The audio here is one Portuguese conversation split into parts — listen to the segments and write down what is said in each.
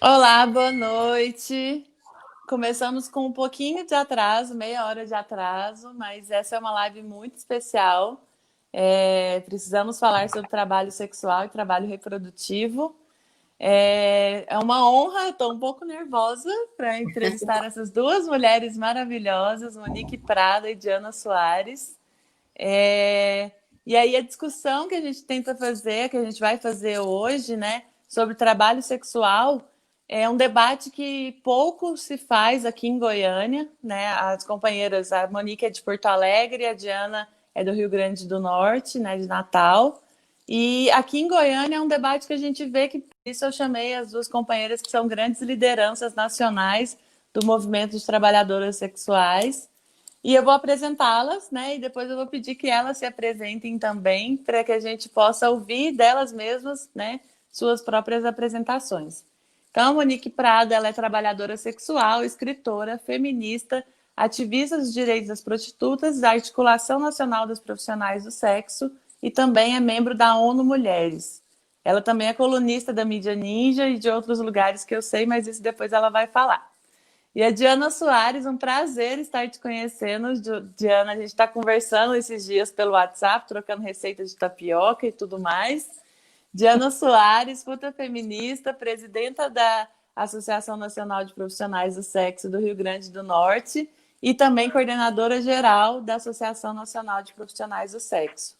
Olá, boa noite. Começamos com um pouquinho de atraso, meia hora de atraso, mas essa é uma live muito especial. Precisamos falar sobre trabalho sexual e trabalho reprodutivo. É uma honra, estou um pouco nervosa para entrevistar essas duas mulheres maravilhosas, Monique Prada e Diana Soares. É, E aí a discussão que a gente tenta fazer, que a gente vai fazer hoje, né, sobre trabalho sexual, é um debate que pouco se faz aqui em Goiânia, né? As companheiras, a Monique é de Porto Alegre, a Diana é do Rio Grande do Norte, né, de Natal. E aqui em Goiânia é um debate que a gente vê que, por isso eu chamei as duas companheiras que são grandes lideranças nacionais do movimento de trabalhadoras sexuais. E eu vou apresentá-las, né? E depois eu vou pedir que elas se apresentem também, para que a gente possa ouvir delas mesmas, né? Suas próprias apresentações. Então, a Monique Prada, ela é trabalhadora sexual, escritora, feminista, ativista dos direitos das prostitutas, da Articulação Nacional dos Profissionais do Sexo e também é membro da ONU Mulheres. Ela também é colunista da Mídia Ninja e de outros lugares que eu sei, mas isso depois ela vai falar. E a Diana Soares, um prazer estar te conhecendo. Diana, a gente está conversando esses dias pelo WhatsApp, trocando receita de tapioca e tudo mais. Diana Soares, puta feminista, presidenta da Associação Nacional de Profissionais do Sexo do Rio Grande do Norte e também coordenadora geral da Associação Nacional de Profissionais do Sexo.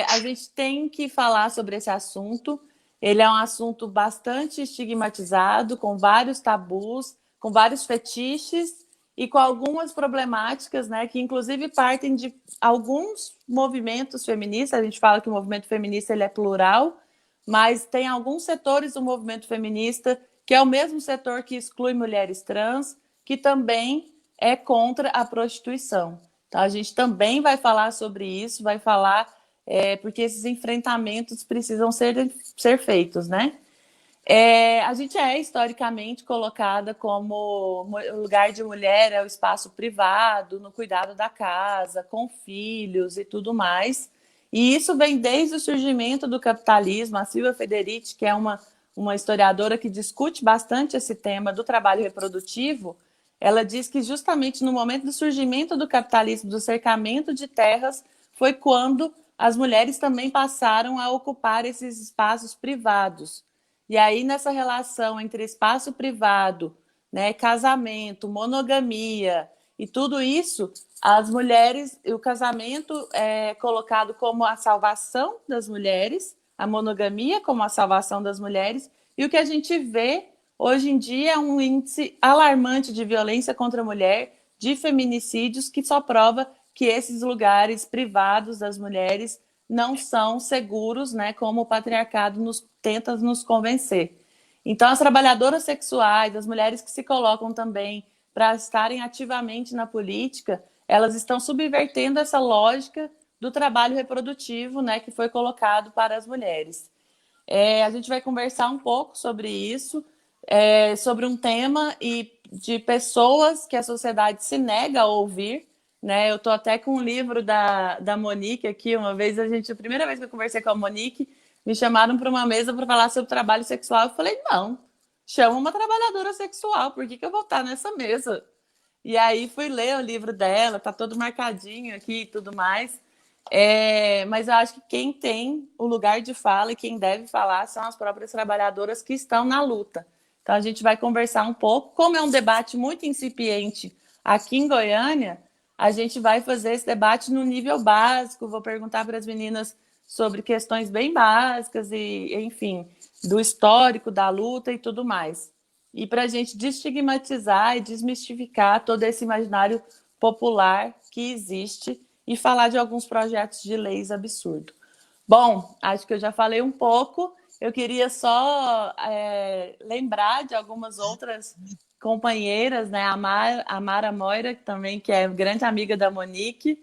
A gente tem que falar sobre esse assunto. Ele é um assunto bastante estigmatizado, com vários tabus, com vários fetiches e com algumas problemáticas, né, que inclusive partem de alguns movimentos feministas. A gente fala que o movimento feminista ele é plural, mas tem alguns setores do movimento feminista que é o mesmo setor que exclui mulheres trans, que também é contra a prostituição. Então, a gente também vai falar sobre isso, vai falar porque esses enfrentamentos precisam ser feitos, né? A gente é historicamente colocada como o lugar de mulher é o espaço privado, no cuidado da casa, com filhos e tudo mais. E isso vem desde o surgimento do capitalismo. A Silvia Federici, que é uma historiadora que discute bastante esse tema do trabalho reprodutivo, ela diz que justamente no momento do surgimento do capitalismo, do cercamento de terras, foi quando as mulheres também passaram a ocupar esses espaços privados. E aí, nessa relação entre espaço privado, né, casamento, monogamia e tudo isso, as mulheres, o casamento é colocado como a salvação das mulheres, a monogamia como a salvação das mulheres, e o que a gente vê hoje em dia é um índice alarmante de violência contra a mulher, de feminicídios, que só prova que esses lugares privados das mulheres não são seguros, né, como o patriarcado tenta nos convencer. Então, as trabalhadoras sexuais, as mulheres que se colocam também para estarem ativamente na política, elas estão subvertendo essa lógica do trabalho reprodutivo, né, que foi colocado para as mulheres. A gente vai conversar um pouco sobre isso, sobre um tema e de pessoas que a sociedade se nega a ouvir, né? Eu estou até com um livro da Monique aqui. Uma vez a primeira vez que eu conversei com a Monique, me chamaram para uma mesa para falar sobre trabalho sexual. Eu falei, não, chama uma trabalhadora sexual, por que eu vou estar nessa mesa? E aí fui ler o livro dela, tá todo marcadinho aqui e tudo mais. Mas eu acho que quem tem o lugar de fala e quem deve falar são as próprias trabalhadoras que estão na luta. Então a gente vai conversar um pouco. Como é um debate muito incipiente aqui em Goiânia, a gente vai fazer esse debate no nível básico. Vou perguntar para as meninas sobre questões bem básicas e, enfim, do histórico da luta e tudo mais. E para a gente destigmatizar e desmistificar todo esse imaginário popular que existe e falar de alguns projetos de leis absurdos. Bom, acho que eu já falei um pouco. Eu queria só lembrar de algumas outras companheiras, né? A Mara Moira, também, que é grande amiga da Monique,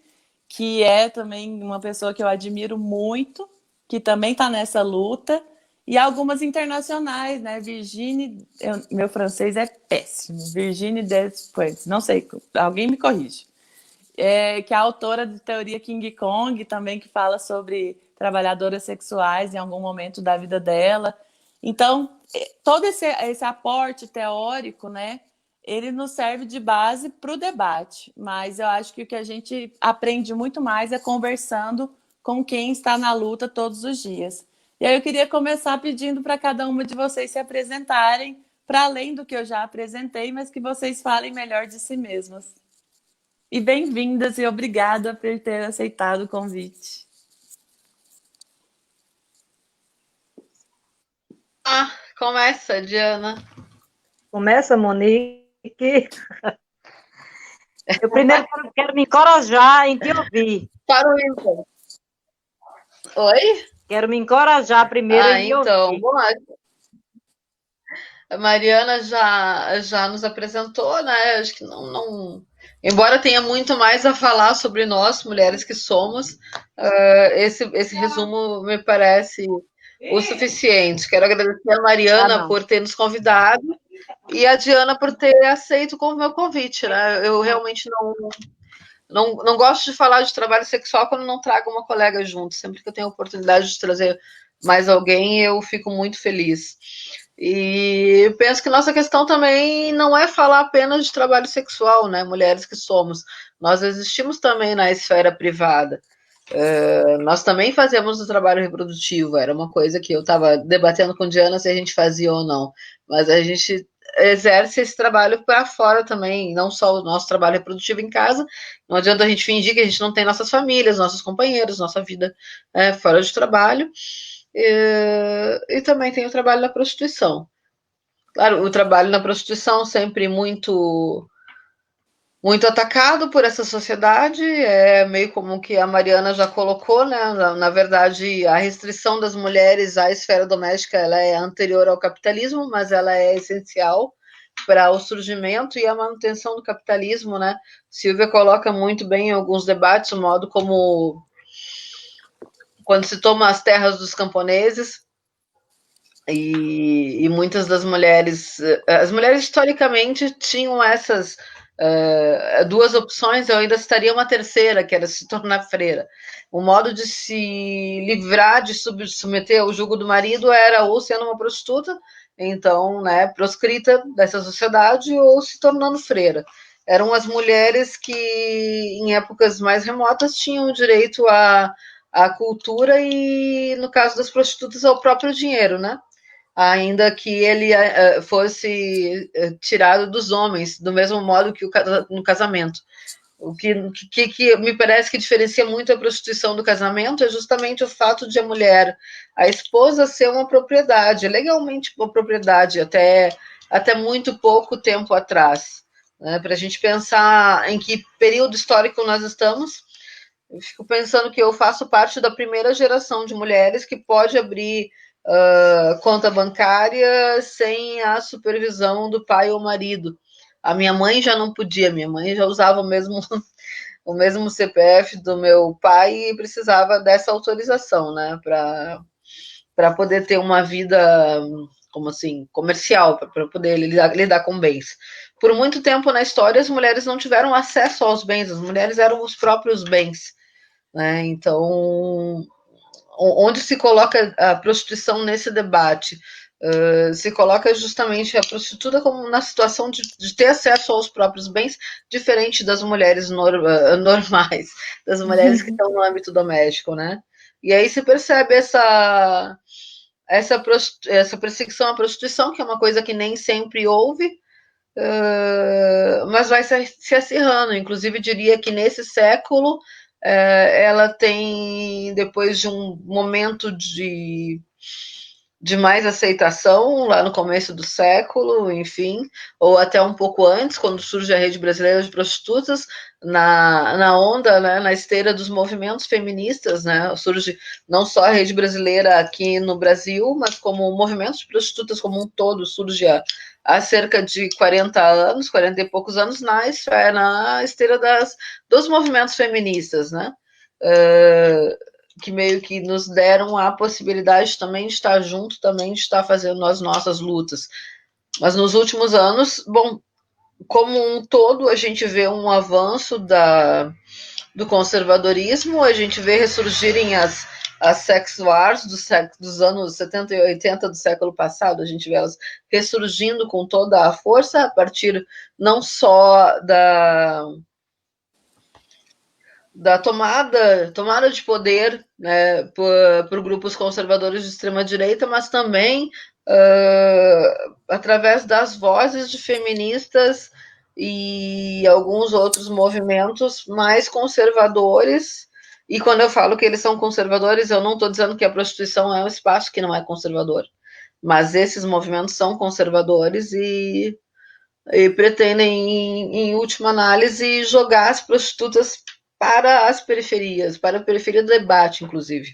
que é também uma pessoa que eu admiro muito, que também está nessa luta. E algumas internacionais, né? Meu francês é péssimo. Virginie Despentes, não sei, alguém me corrige. Que é a autora de teoria King Kong, também que fala sobre trabalhadoras sexuais em algum momento da vida dela. Então, todo esse aporte teórico, né, ele nos serve de base para o debate, mas eu acho que o que a gente aprende muito mais é conversando com quem está na luta todos os dias. E aí eu queria começar pedindo para cada uma de vocês se apresentarem, para além do que eu já apresentei, mas que vocês falem melhor de si mesmas. E bem-vindas e obrigada por ter aceitado o convite. Começa, Diana. Começa, Monique. Eu primeiro quero me encorajar em te ouvir. Para o Ímpar. Oi? Quero me encorajar primeiro em te Então, ouvir. bom, a Mariana já nos apresentou, né? Acho que embora tenha muito mais a falar sobre nós, mulheres que somos, esse resumo me parece o suficiente. Quero agradecer a Mariana por ter nos convidado e a Diana por ter aceito o meu convite, né? Eu realmente não gosto de falar de trabalho sexual quando não trago uma colega junto. Sempre que eu tenho a oportunidade de trazer mais alguém, eu fico muito feliz. E penso que nossa questão também não é falar apenas de trabalho sexual, né? Mulheres que somos. Nós existimos também na esfera privada. Nós também fazemos o trabalho reprodutivo. Era uma coisa que eu estava debatendo com Diana se a gente fazia ou não. Mas a gente exerce esse trabalho para fora também, não só o nosso trabalho reprodutivo em casa. Não adianta a gente fingir que a gente não tem nossas famílias, nossos companheiros, nossa vida fora de trabalho. E também tem o trabalho da prostituição. Claro, o trabalho na prostituição sempre muito atacado por essa sociedade, é meio como que a Mariana já colocou, né? Na verdade, a restrição das mulheres à esfera doméstica ela é anterior ao capitalismo, mas ela é essencial para o surgimento e a manutenção do capitalismo, né? Silvia coloca muito bem em alguns debates o modo como quando se toma as terras dos camponeses e muitas das mulheres, as mulheres historicamente tinham essas duas opções, eu ainda estaria uma terceira, que era se tornar freira. O modo de se livrar de submeter ao jugo do marido era ou sendo uma prostituta, então, né, proscrita dessa sociedade, ou se tornando freira. Eram as mulheres que, em épocas mais remotas, tinham direito à cultura e, no caso das prostitutas, ao próprio dinheiro, né? Ainda que ele fosse tirado dos homens, do mesmo modo que no casamento. O que me parece que diferencia muito a prostituição do casamento é justamente o fato de a mulher, a esposa, ser uma propriedade, legalmente uma propriedade, até muito pouco tempo atrás. Né? Para a gente pensar em que período histórico nós estamos, eu fico pensando que eu faço parte da primeira geração de mulheres que pode abrir conta bancária sem a supervisão do pai ou marido. A minha mãe já não podia, minha mãe já usava o mesmo CPF do meu pai e precisava dessa autorização, né, para poder ter uma vida, como assim, comercial, para poder lidar com bens. Por muito tempo na história, as mulheres não tiveram acesso aos bens, as mulheres eram os próprios bens, né, então onde se coloca a prostituição nesse debate? Se coloca justamente a prostituta como na situação de ter acesso aos próprios bens, diferente das mulheres normais, das mulheres que estão no âmbito doméstico, né? E aí se percebe essa perseguição à prostituição, que é uma coisa que nem sempre houve, mas vai se acirrando. Inclusive, diria que nesse século ela tem, depois de um momento de mais aceitação, lá no começo do século, enfim, ou até um pouco antes, quando surge a Rede Brasileira de Prostitutas, na onda, né, na esteira dos movimentos feministas, né, surge não só a Rede Brasileira aqui no Brasil, mas como o movimento de prostitutas como um todo, surge há cerca de 40 anos, 40 e poucos anos, na esteira dos movimentos feministas, né? Que meio que nos deram a possibilidade também de estar junto, também de estar fazendo as nossas lutas. Mas nos últimos anos, bom, como um todo, a gente vê um avanço do conservadorismo, a gente vê ressurgirem as sex wars dos anos 70 e 80 do século passado, a gente vê elas ressurgindo com toda a força, a partir não só da tomada de poder, né, por grupos conservadores de extrema-direita, mas também através das vozes de feministas e alguns outros movimentos mais conservadores. E quando eu falo que eles são conservadores, eu não estou dizendo que a prostituição é um espaço que não é conservador, mas esses movimentos são conservadores e pretendem, em última análise, jogar as prostitutas para as periferias, para a periferia do debate, inclusive.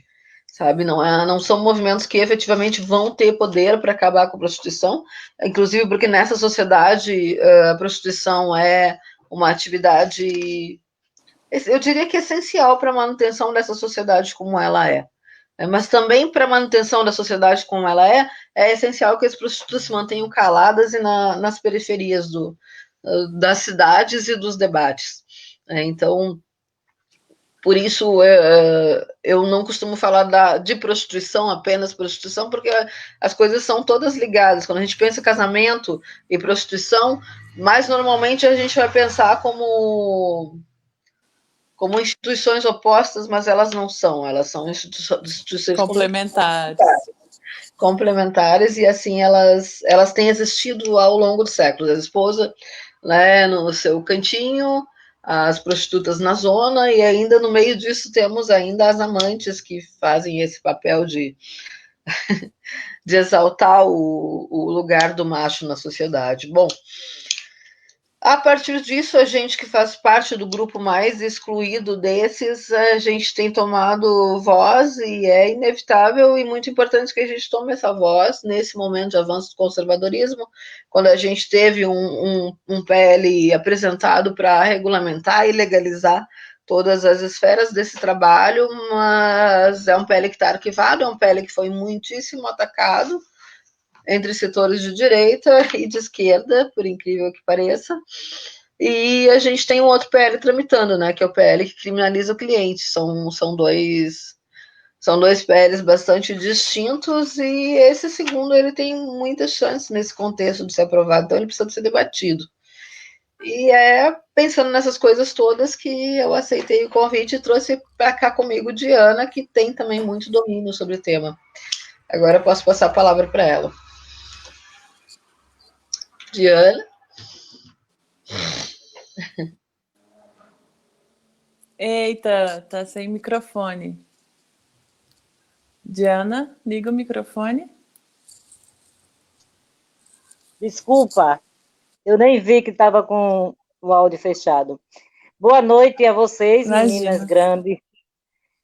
Sabe, não são movimentos que efetivamente vão ter poder para acabar com a prostituição, inclusive porque nessa sociedade a prostituição é uma atividade, eu diria que essencial para a manutenção dessa sociedade como ela é. Mas também para a manutenção da sociedade como ela é essencial que as prostitutas se mantenham caladas e nas periferias das cidades e dos debates. Então, por isso, eu não costumo falar de prostituição, apenas prostituição, porque as coisas são todas ligadas. Quando a gente pensa em casamento e prostituição, mais normalmente a gente vai pensar como instituições opostas, mas elas não são. Elas são instituições complementares e, assim, elas têm existido ao longo dos séculos. A esposa, né, no seu cantinho, as prostitutas na zona, e ainda no meio disso temos ainda as amantes que fazem esse papel de exaltar o lugar do macho na sociedade. Bom, a partir disso, a gente que faz parte do grupo mais excluído desses, a gente tem tomado voz e é inevitável e muito importante que a gente tome essa voz nesse momento de avanço do conservadorismo, quando a gente teve um PL apresentado para regulamentar e legalizar todas as esferas desse trabalho, mas é um PL que está arquivado, é um PL que foi muitíssimo atacado entre setores de direita e de esquerda, por incrível que pareça. E a gente tem um outro PL tramitando, né, que é o PL que criminaliza o cliente. São dois PLs bastante distintos e esse segundo ele tem muitas chances nesse contexto de ser aprovado, então ele precisa ser debatido. E é pensando nessas coisas todas que eu aceitei o convite e trouxe para cá comigo Diana, que tem também muito domínio sobre o tema. Agora eu posso passar a palavra para ela. Diana? Eita, tá sem microfone. Diana, liga o microfone. Desculpa, eu nem vi que estava com o áudio fechado. Boa noite a vocês, meninas grandes.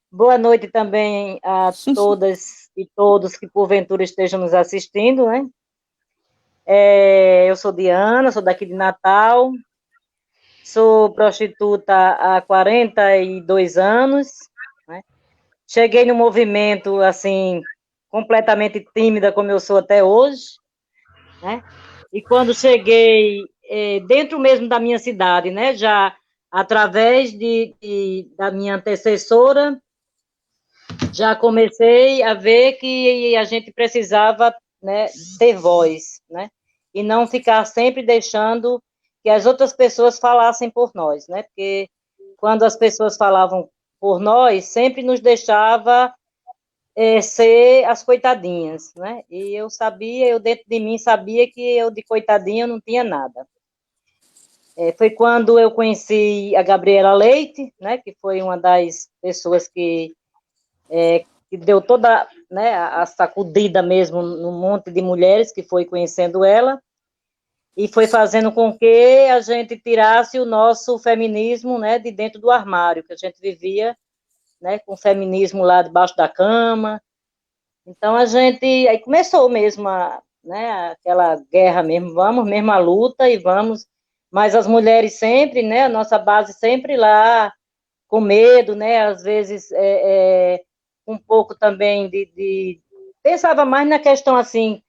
Boa noite também a todas e todos que porventura estejam nos assistindo, né? Eu sou Diana, sou daqui de Natal, sou prostituta há 42 anos, né? Cheguei no movimento, assim, completamente tímida, como eu sou até hoje, né? E quando cheguei dentro mesmo da minha cidade, né? Já através da minha antecessora, já comecei a ver que a gente precisava, né, ter voz, né? E não ficar sempre deixando que as outras pessoas falassem por nós, né? Porque quando as pessoas falavam por nós, sempre nos deixava ser as coitadinhas, né? E eu dentro de mim sabia que eu de coitadinha não tinha nada. Foi quando eu conheci a Gabriela Leite, né? Que foi uma das pessoas que deu toda, né, a sacudida mesmo no monte de mulheres que foi conhecendo ela e foi fazendo com que a gente tirasse o nosso feminismo, né, de dentro do armário, que a gente vivia, né, com o feminismo lá debaixo da cama. Então aí começou mesmo né, aquela guerra mesmo, vamos mesmo à luta e vamos, mas as mulheres sempre, né, a nossa base sempre lá com medo, né, às vezes um pouco também pensava mais na questão assim,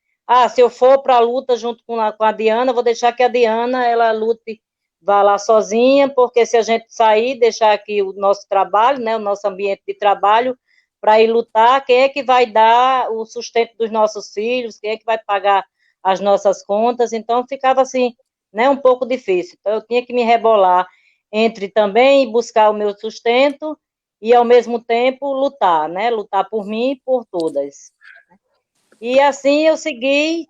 se eu for para a luta junto com a Diana, vou deixar que a Diana, ela lute, vá lá sozinha, porque se a gente sair, deixar aqui o nosso trabalho, né, o nosso ambiente de trabalho, para ir lutar, quem é que vai dar o sustento dos nossos filhos, quem é que vai pagar as nossas contas, então ficava assim, né, um pouco difícil. Então eu tinha que me rebolar entre também buscar o meu sustento e ao mesmo tempo lutar, né, lutar por mim e por todas. E assim eu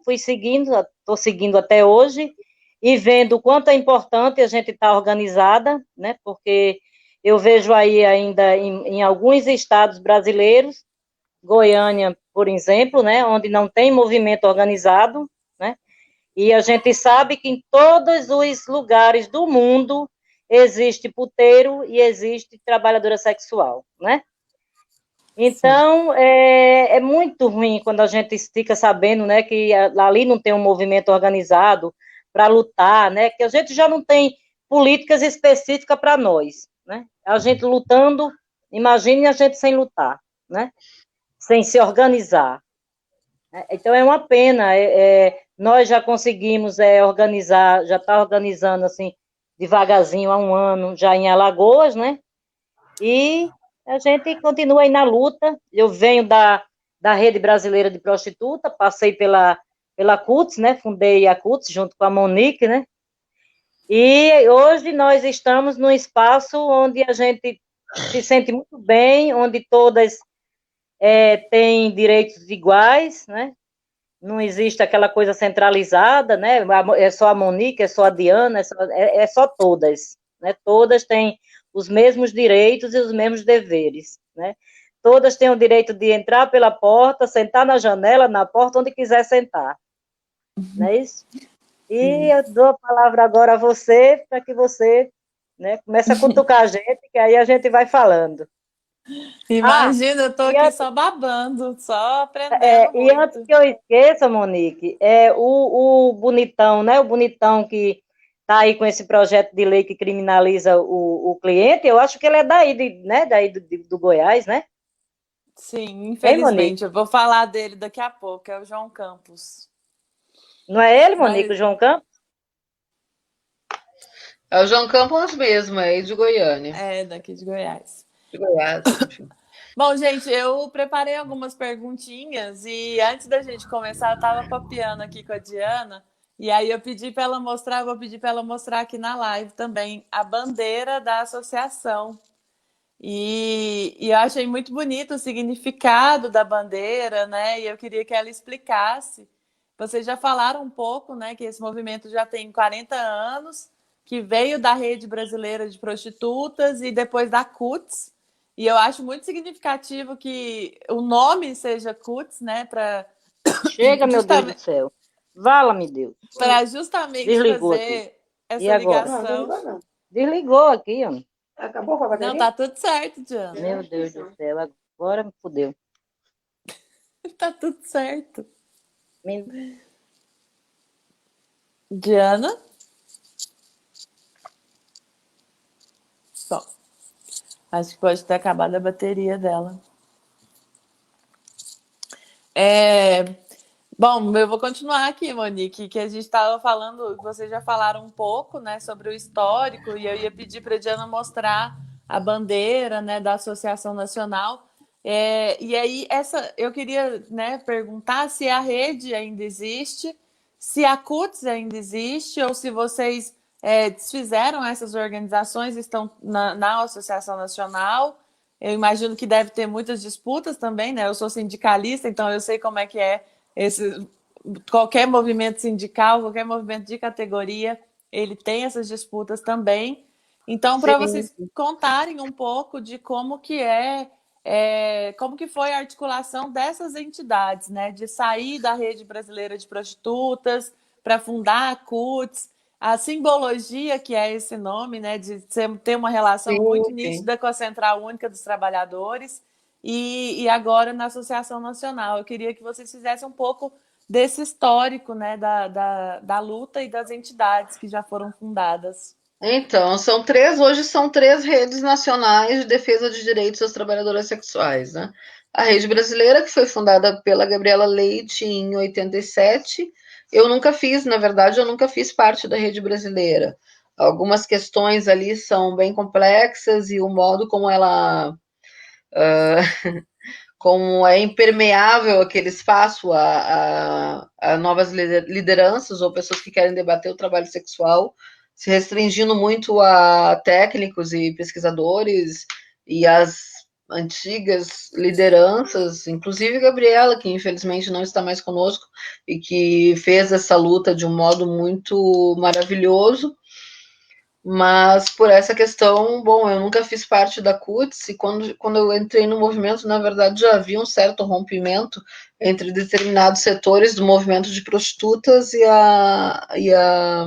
fui seguindo, estou seguindo até hoje, e vendo o quanto é importante a gente estar organizada, né, porque eu vejo aí ainda em alguns estados brasileiros, Goiânia, por exemplo, né, onde não tem movimento organizado, né, e a gente sabe que em todos os lugares do mundo existe puteiro e existe trabalhadora sexual, né? Então, é muito ruim quando a gente fica sabendo, né, que ali não tem um movimento organizado para lutar, né, que a gente já não tem políticas específicas para nós, né? A gente lutando, imagine a gente sem lutar, né? Sem se organizar. Então, é uma pena. Nós já conseguimos organizar, já está organizando, assim, devagarzinho há um ano, já em Alagoas, né? E a gente continua aí na luta. Eu venho da Rede Brasileira de Prostituta, passei pela CUTS, né? Fundei a CUTS junto com a Monique, né? E hoje nós estamos num espaço onde a gente se sente muito bem, onde todas têm direitos iguais, né? Não existe aquela coisa centralizada, né? É só a Monique, é só a Diana, é só todas, né? Todas têm os mesmos direitos e os mesmos deveres, né? Todas têm o direito de entrar pela porta, sentar na janela, na porta, onde quiser sentar, não é isso? E eu dou a palavra agora a você, para que você, né, comece a cutucar a gente, que aí a gente vai falando. Imagina, eu tô aqui só babando, só aprendendo E antes muito. que eu esqueça, Monique, o bonitão, né? O bonitão que está aí com esse projeto de lei que criminaliza o cliente, eu acho que ele é daí, né? Daí do Goiás, né? Sim, Hein, Monique? infelizmente, eu vou falar dele daqui a pouco, é o João Campos. Não é ele, Monique, o Mas João Campos? É o João Campos mesmo, é de Goiânia. é daqui de Goiás. De Goiás, enfim. Bom, gente, eu preparei algumas perguntinhas e antes da gente começar, eu estava papeando aqui com a Diana e aí eu pedi para ela mostrar, vou pedir para ela mostrar aqui na live também a bandeira da associação. E eu achei muito bonito o significado da bandeira, né? E eu queria que ela explicasse. Vocês já falaram um pouco, né, que esse movimento já tem 40 anos, que veio da Rede Brasileira de Prostitutas e depois da CUTS. E eu acho muito significativo que o nome seja CUTS, né, Chega, meu Deus do céu. Vala-me Deus. para justamente Desligou aqui. fazer E essa agora? ligação. Não. Desligou aqui, ó. Acabou com a bateria? Não, tá tudo certo, Diana. Meu Deus do céu, agora me fudeu. Tá tudo certo. Diana? Bom, acho que pode ter acabado a bateria dela. Bom, eu vou continuar aqui, Monique, que a gente estava falando, vocês já falaram um pouco, né, sobre o histórico, e eu ia pedir para a Diana mostrar a bandeira, né, da Associação Nacional. E aí, eu queria, né, perguntar se a rede ainda existe, se a CUTS ainda existe, ou se vocês desfizeram essas organizações, estão na Associação Nacional. Eu imagino que deve ter muitas disputas também, né? Eu sou sindicalista, então eu sei como é que é qualquer movimento sindical, qualquer movimento de categoria, ele tem essas disputas também. Então, para vocês contarem um pouco de como que como que foi a articulação dessas entidades, né? De sair da Rede Brasileira de Prostitutas para fundar a CUTS, a simbologia que é esse nome, né? De ter uma relação muito nítida com a Central Única dos Trabalhadores e agora na Associação Nacional. Eu queria que vocês fizessem um pouco desse histórico, né? Da luta e das entidades que já foram fundadas. Então, hoje são três redes nacionais de defesa de direitos das trabalhadoras sexuais, né? A Rede Brasileira, que foi fundada pela Gabriela Leite em 87. Na verdade, eu nunca fiz parte da Rede Brasileira. Algumas questões ali são bem complexas e o modo como ela como é impermeável aquele espaço a novas lideranças ou pessoas que querem debater o trabalho sexual, se restringindo muito a técnicos e pesquisadores e as antigas lideranças, inclusive Gabriela, que infelizmente não está mais conosco e que fez essa luta de um modo muito maravilhoso. Mas por essa questão, bom, eu nunca fiz parte da CUTS e quando eu entrei no movimento, na verdade, já havia um certo rompimento entre determinados setores do movimento de prostitutas e a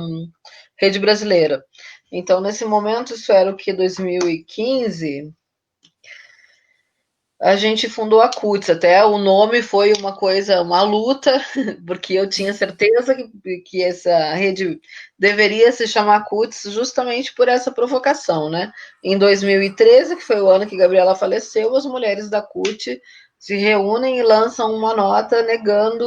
rede brasileira. Então, nesse momento, isso era o que, 2015, a gente fundou a CUTS, até o nome foi uma coisa, uma luta, porque eu tinha certeza que essa rede deveria se chamar CUTS justamente por essa provocação, né? Em 2013, que foi o ano que Gabriela faleceu, as mulheres da CUT se reúnem e lançam uma nota negando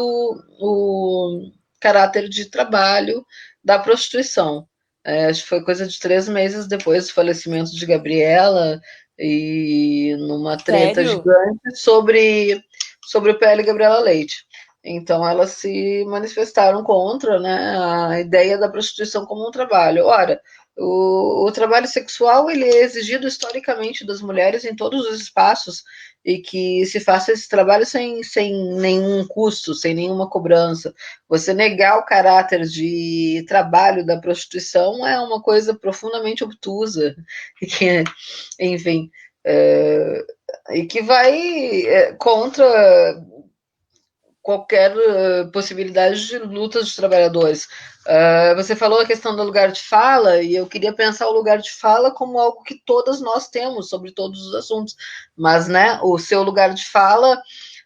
o caráter de trabalho da prostituição. Acho que foi coisa de 3 meses depois do falecimento de Gabriela, e numa treta Sério? gigante sobre o PL Gabriela Leite. Então, elas se manifestaram contra, né, a ideia da prostituição como um trabalho. Ora, o trabalho sexual ele é exigido historicamente das mulheres em todos os espaços e que se faça esse trabalho sem nenhum custo, sem nenhuma cobrança. Você negar o caráter de trabalho da prostituição é uma coisa profundamente obtusa, que, enfim, e que vai contra qualquer possibilidade de luta dos trabalhadores. Você falou a questão do lugar de fala, e eu queria pensar o lugar de fala como algo que todas nós temos sobre todos os assuntos, mas, né, o seu lugar de fala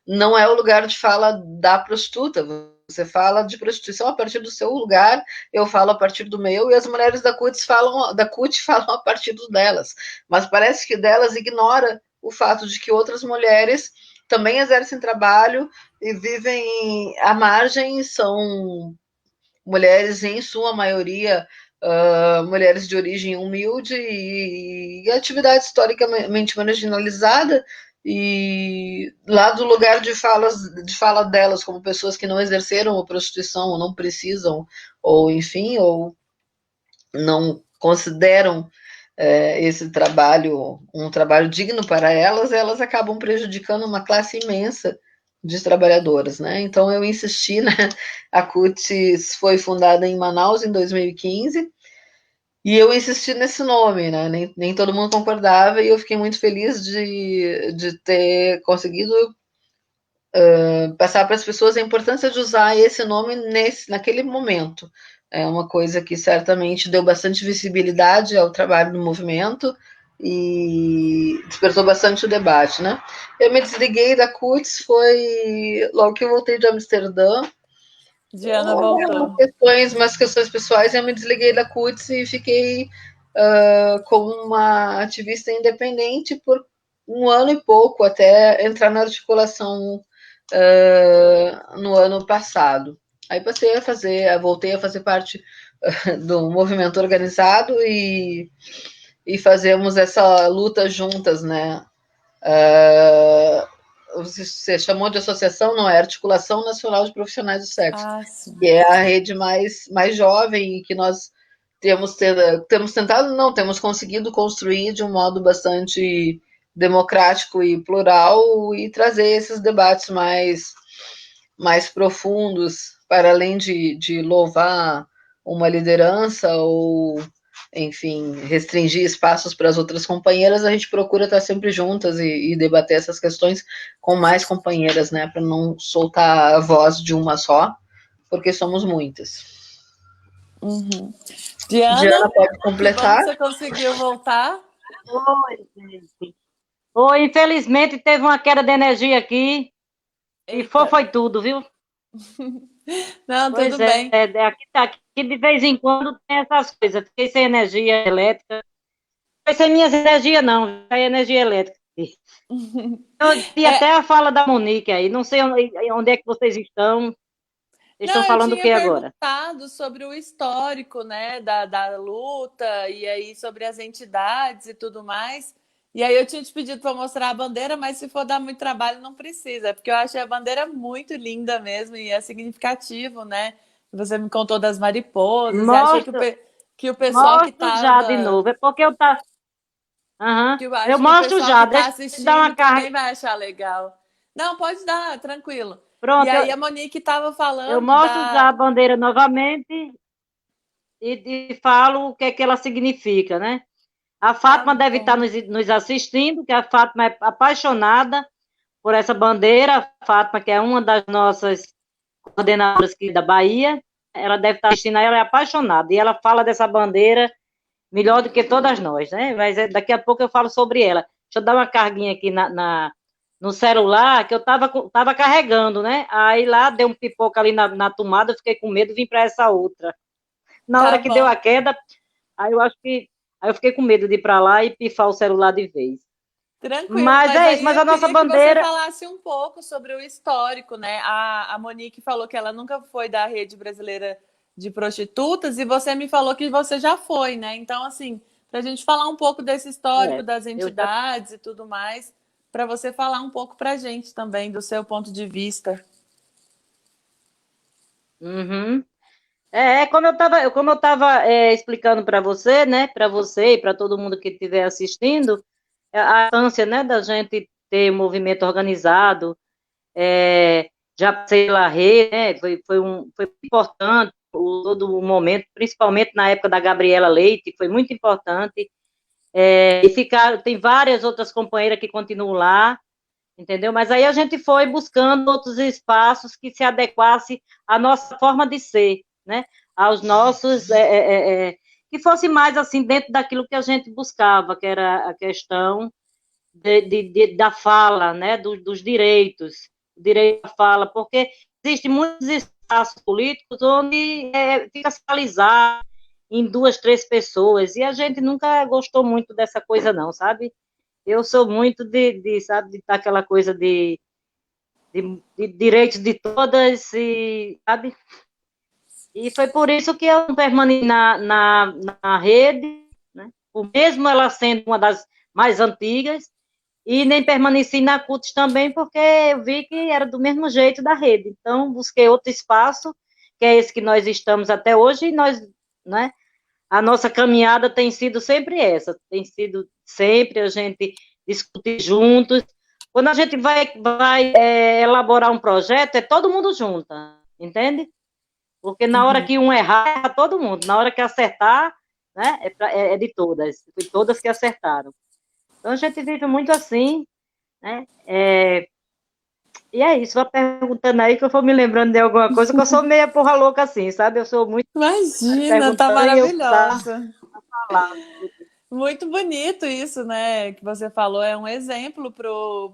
não é o lugar de fala da prostituta. Você fala de prostituição a partir do seu lugar, eu falo a partir do meu, e as mulheres da CUT falam a partir do delas. Mas parece que delas ignora o fato de que outras mulheres também exercem trabalho e vivem à margem, são mulheres, em sua maioria, mulheres de origem humilde e atividade historicamente marginalizada, e lá do lugar de fala delas, como pessoas que não exerceram a prostituição, ou não precisam, ou enfim, ou não consideram esse trabalho um trabalho digno para elas, elas acabam prejudicando uma classe imensa de trabalhadoras, né? Então eu insisti, né? A CUTES foi fundada em Manaus em 2015 e eu insisti nesse nome, né? Nem todo mundo concordava e eu fiquei muito feliz de ter conseguido passar para as pessoas a importância de usar esse nome naquele momento. É uma coisa que certamente deu bastante visibilidade ao trabalho do movimento e despertou bastante o debate, né? Eu me desliguei da CUTS, foi logo que eu voltei de Amsterdã. Diana voltou. Umas questões pessoais, eu me desliguei da CUTS e fiquei como uma ativista independente por um ano e pouco, até entrar na articulação no ano passado. Aí voltei a fazer parte do movimento organizado e fazemos essa luta juntas, né? Você chamou de associação, não é? Articulação Nacional de Profissionais do Sexo, Sim. que é a rede mais jovem e que nós temos tentado, não, temos conseguido construir de um modo bastante democrático e plural e trazer esses debates mais profundos, para além de louvar uma liderança ou, enfim, restringir espaços para as outras companheiras, a gente procura estar sempre juntas e debater essas questões com mais companheiras, né, para não soltar a voz de uma só, porque somos muitas. Uhum. Diana, Diana, pode que bom completar? que você conseguiu voltar. Oi, gente. Oi, infelizmente teve uma queda de energia aqui e Eita. foi tudo, viu? Não, Pois tudo bem. aqui de vez em quando tem essas coisas. Fiquei sem energia elétrica. Não foi sem minhas energias, não. Foi energia elétrica. Eu vi até É, a fala da Monique aí. Não sei onde é que vocês estão. Vocês estão não, eu falando o que tinha agora? perguntado sobre o histórico, né, da luta, e aí sobre as entidades e tudo mais. E aí eu tinha te pedido para mostrar a bandeira, mas se for dar muito trabalho, não precisa, porque eu achei a bandeira muito linda mesmo e é significativo, né? Você me contou das mariposas e achei Mostro, que o pessoal que mostro já de estava novo. É porque eu tá. Aham. que eu Eu acho que o mostro pessoal que já. está Deixa eu dar uma assistindo carga. também vai achar legal. Não, pode dar, tranquilo. E Pronto, aí a Monique estava eu falando mostro já a da. bandeira novamente e falo o que é que ela significa, né? A Tá Fátima deve estar bom. nos assistindo, que a Fátima é apaixonada por essa bandeira. A Fátima, que é uma das nossas coordenadoras aqui da Bahia, ela deve estar assistindo, ela é apaixonada. E ela fala dessa bandeira melhor do que todas nós, né? Mas daqui a pouco eu falo sobre ela. Deixa eu dar uma carguinha aqui no celular, que eu tava carregando, né? Aí lá deu um pipoca ali na tomada, eu fiquei com medo, vim para essa outra. Na Tá hora que deu bom. a queda, aí eu acho que. Aí eu fiquei com medo de ir para lá e pifar o celular de vez. Tranquilo, Mas mas é isso, aí mas eu a nossa queria que você bandeira. falasse um pouco sobre o histórico, né? A Monique falou que ela nunca foi da rede brasileira de prostitutas e você me falou que você já foi, né? Então, assim, para a gente falar um pouco desse histórico É, das eu já. entidades e tudo mais, para você falar um pouco para a gente também do seu ponto de vista. Uhum. Como eu estava explicando para você, né, para você e para todo mundo que estiver assistindo, a importância, né, da gente ter um movimento organizado, já passei pela rede, né, foi importante todo o momento, principalmente na época da Gabriela Leite, foi muito importante, e tem várias outras companheiras que continuam lá, entendeu? Mas aí a gente foi buscando outros espaços que se adequasse à nossa forma de ser, né? Aos nossos, que fosse mais assim dentro daquilo que a gente buscava, que era a questão da fala, né? Dos direitos, direito à fala, porque existem muitos espaços políticos onde fica centralizado em duas, três pessoas, e a gente nunca gostou muito dessa coisa, não, sabe? Eu sou muito sabe, de estar aquela coisa de direitos de todas, e, sabe? E foi por isso que eu permaneci na rede, né? Mesmo ela sendo uma das mais antigas, e nem permaneci na CUTES também, porque eu vi que era do mesmo jeito da rede. Então, busquei outro espaço, que é esse que nós estamos até hoje, e nós, né? A nossa caminhada tem sido sempre essa, tem sido sempre a gente discutir juntos. Quando a gente vai elaborar um projeto, é todo mundo junto, entende? Porque na hora Uhum. que um errar, erra todo mundo. Na hora que acertar, né, é de todas. Foi todas que acertaram. Então a gente vive muito assim, né? E é isso, vai perguntando aí que eu vou me lembrando de alguma coisa, que eu sou meia porra louca assim, sabe? Eu sou muito Imagina, tá perguntando e eu tá maravilhosa. lá. Muito bonito isso, né? Que você falou, é um exemplo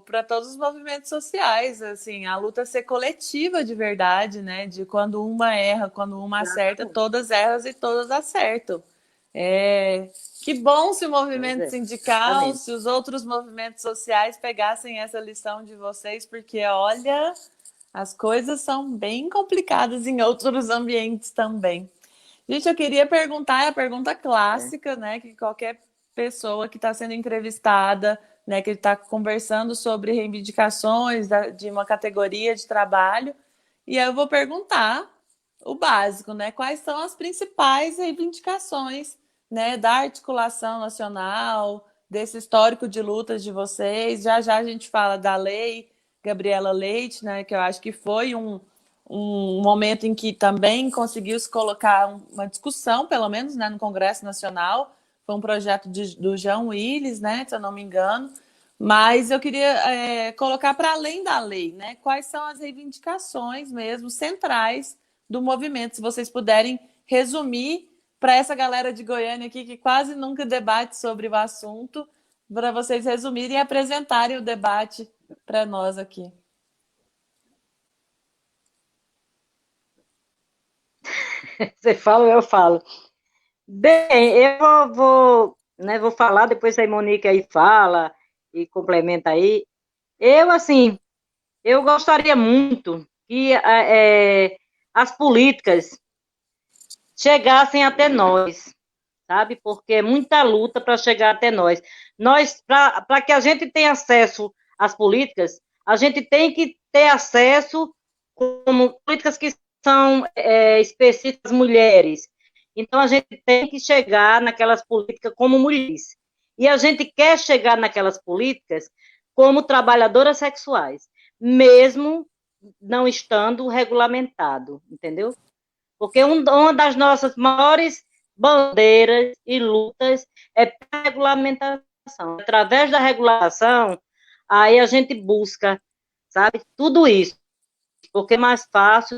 para todos os movimentos sociais, assim, a luta ser coletiva de verdade, né? De quando uma erra, quando uma acerta, todas erram e todas acertam. É, que bom se o Pois movimento é, sindical, exatamente. se os outros movimentos sociais pegassem essa lição de vocês, porque olha, as coisas são bem complicadas em outros ambientes também. Gente, eu queria perguntar, é a pergunta É. clássica, né? Que qualquer pessoa que está sendo entrevistada, né, que está conversando sobre reivindicações de uma categoria de trabalho, e aí eu vou perguntar o básico, né? Quais são as principais reivindicações, né, da articulação nacional, desse histórico de lutas de vocês? Já já a gente fala da lei Gabriela Leite, né, que eu acho que foi um momento em que também conseguiu se colocar uma discussão, pelo menos, né, no Congresso Nacional. Foi um projeto do João Willis, né, se eu não me engano. Mas eu queria colocar para além da lei, né? Quais são as reivindicações mesmo centrais do movimento? Se vocês puderem resumir para essa galera de Goiânia aqui que quase nunca debate sobre o assunto, para vocês resumirem e apresentarem o debate para nós aqui. Você fala, eu falo. Bem, eu vou falar, depois a Monique aí fala e complementa aí. Eu, assim, eu gostaria muito que as políticas chegassem até nós, sabe? Porque é muita luta para chegar até nós. Para que a gente tenha acesso às políticas, a gente tem que ter acesso como políticas que são específicas às mulheres. Então, a gente tem que chegar naquelas políticas como mulheres. E a gente quer chegar naquelas políticas como trabalhadoras sexuais, mesmo não estando regulamentado, entendeu? Porque uma das nossas maiores bandeiras e lutas é a regulamentação. Através da regulamentação, aí a gente busca, sabe, tudo isso, porque é mais fácil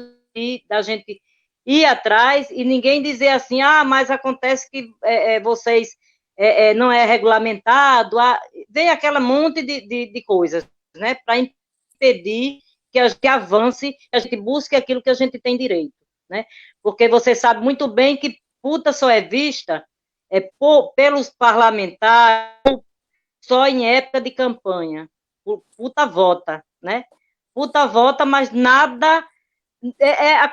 da gente ir atrás e ninguém dizer assim, mas acontece que vocês não é regulamentado, vem aquela monte de coisas, né, para impedir que a gente avance, que a gente busque aquilo que a gente tem direito, né, porque você sabe muito bem que puta só é vista pelos parlamentares só em época de campanha, puta vota, né, puta vota, mas nada, a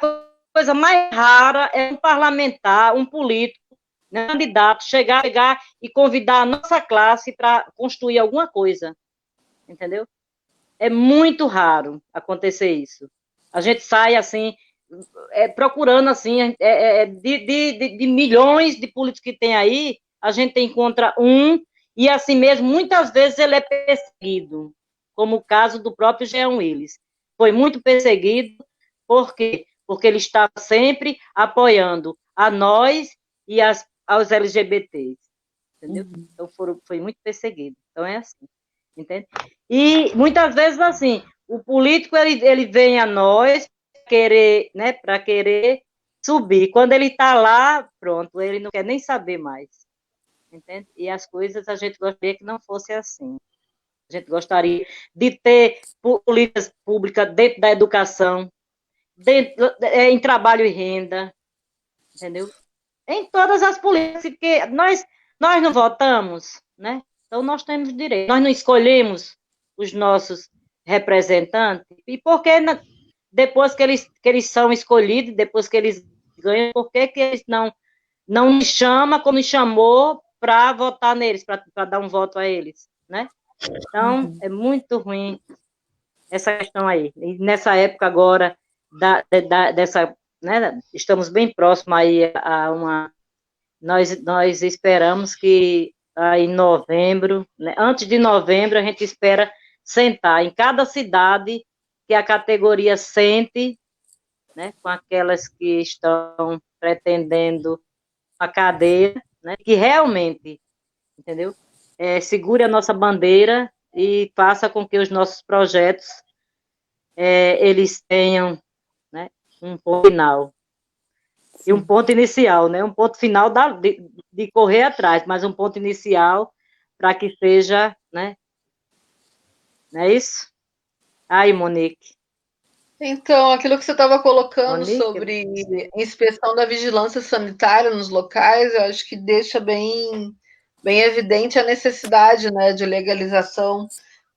coisa mais rara é um parlamentar, um político, né, candidato, chegar e convidar a nossa classe para construir alguma coisa, entendeu? É muito raro acontecer isso. A gente sai, assim, procurando, assim, de milhões de políticos que tem aí, a gente encontra um, e assim mesmo, muitas vezes ele é perseguido, como o caso do próprio Jean Willis. Foi muito perseguido, por quê? Porque ele estava sempre apoiando a nós e aos LGBTs, entendeu? Então, foi muito perseguido. Então, é assim, entende? E, muitas vezes, assim, o político, ele vem a nós querer, né, para querer subir. Quando ele está lá, pronto, ele não quer nem saber mais, entende? E as coisas a gente gostaria que não fosse assim. A gente gostaria de ter políticas públicas dentro da educação, em trabalho e renda, entendeu? Em todas as políticas, porque nós não votamos, né? Então nós temos direito. Nós não escolhemos os nossos representantes, e por que depois que eles são escolhidos, depois que eles ganham, por que eles não nos chamam como nos chamou para votar neles, para dar um voto a eles, né? Então, é muito ruim essa questão aí. E nessa época agora, dessa, né, estamos bem próximos aí a uma... Nós esperamos que aí em novembro, né, antes de novembro, a gente espera sentar em cada cidade que a categoria sente, né, com aquelas que estão pretendendo a cadeia, né, que realmente, entendeu? Segure a nossa bandeira e faça com que os nossos projetos eles tenham, né, um ponto final. E um ponto inicial, né? Um ponto final de correr atrás, mas um ponto inicial para que seja, né? Não é isso? Aí, Monique. Então, aquilo que você estava colocando Monique? sobre inspeção da vigilância sanitária nos locais, eu acho que deixa bem evidente a necessidade, né, de legalização,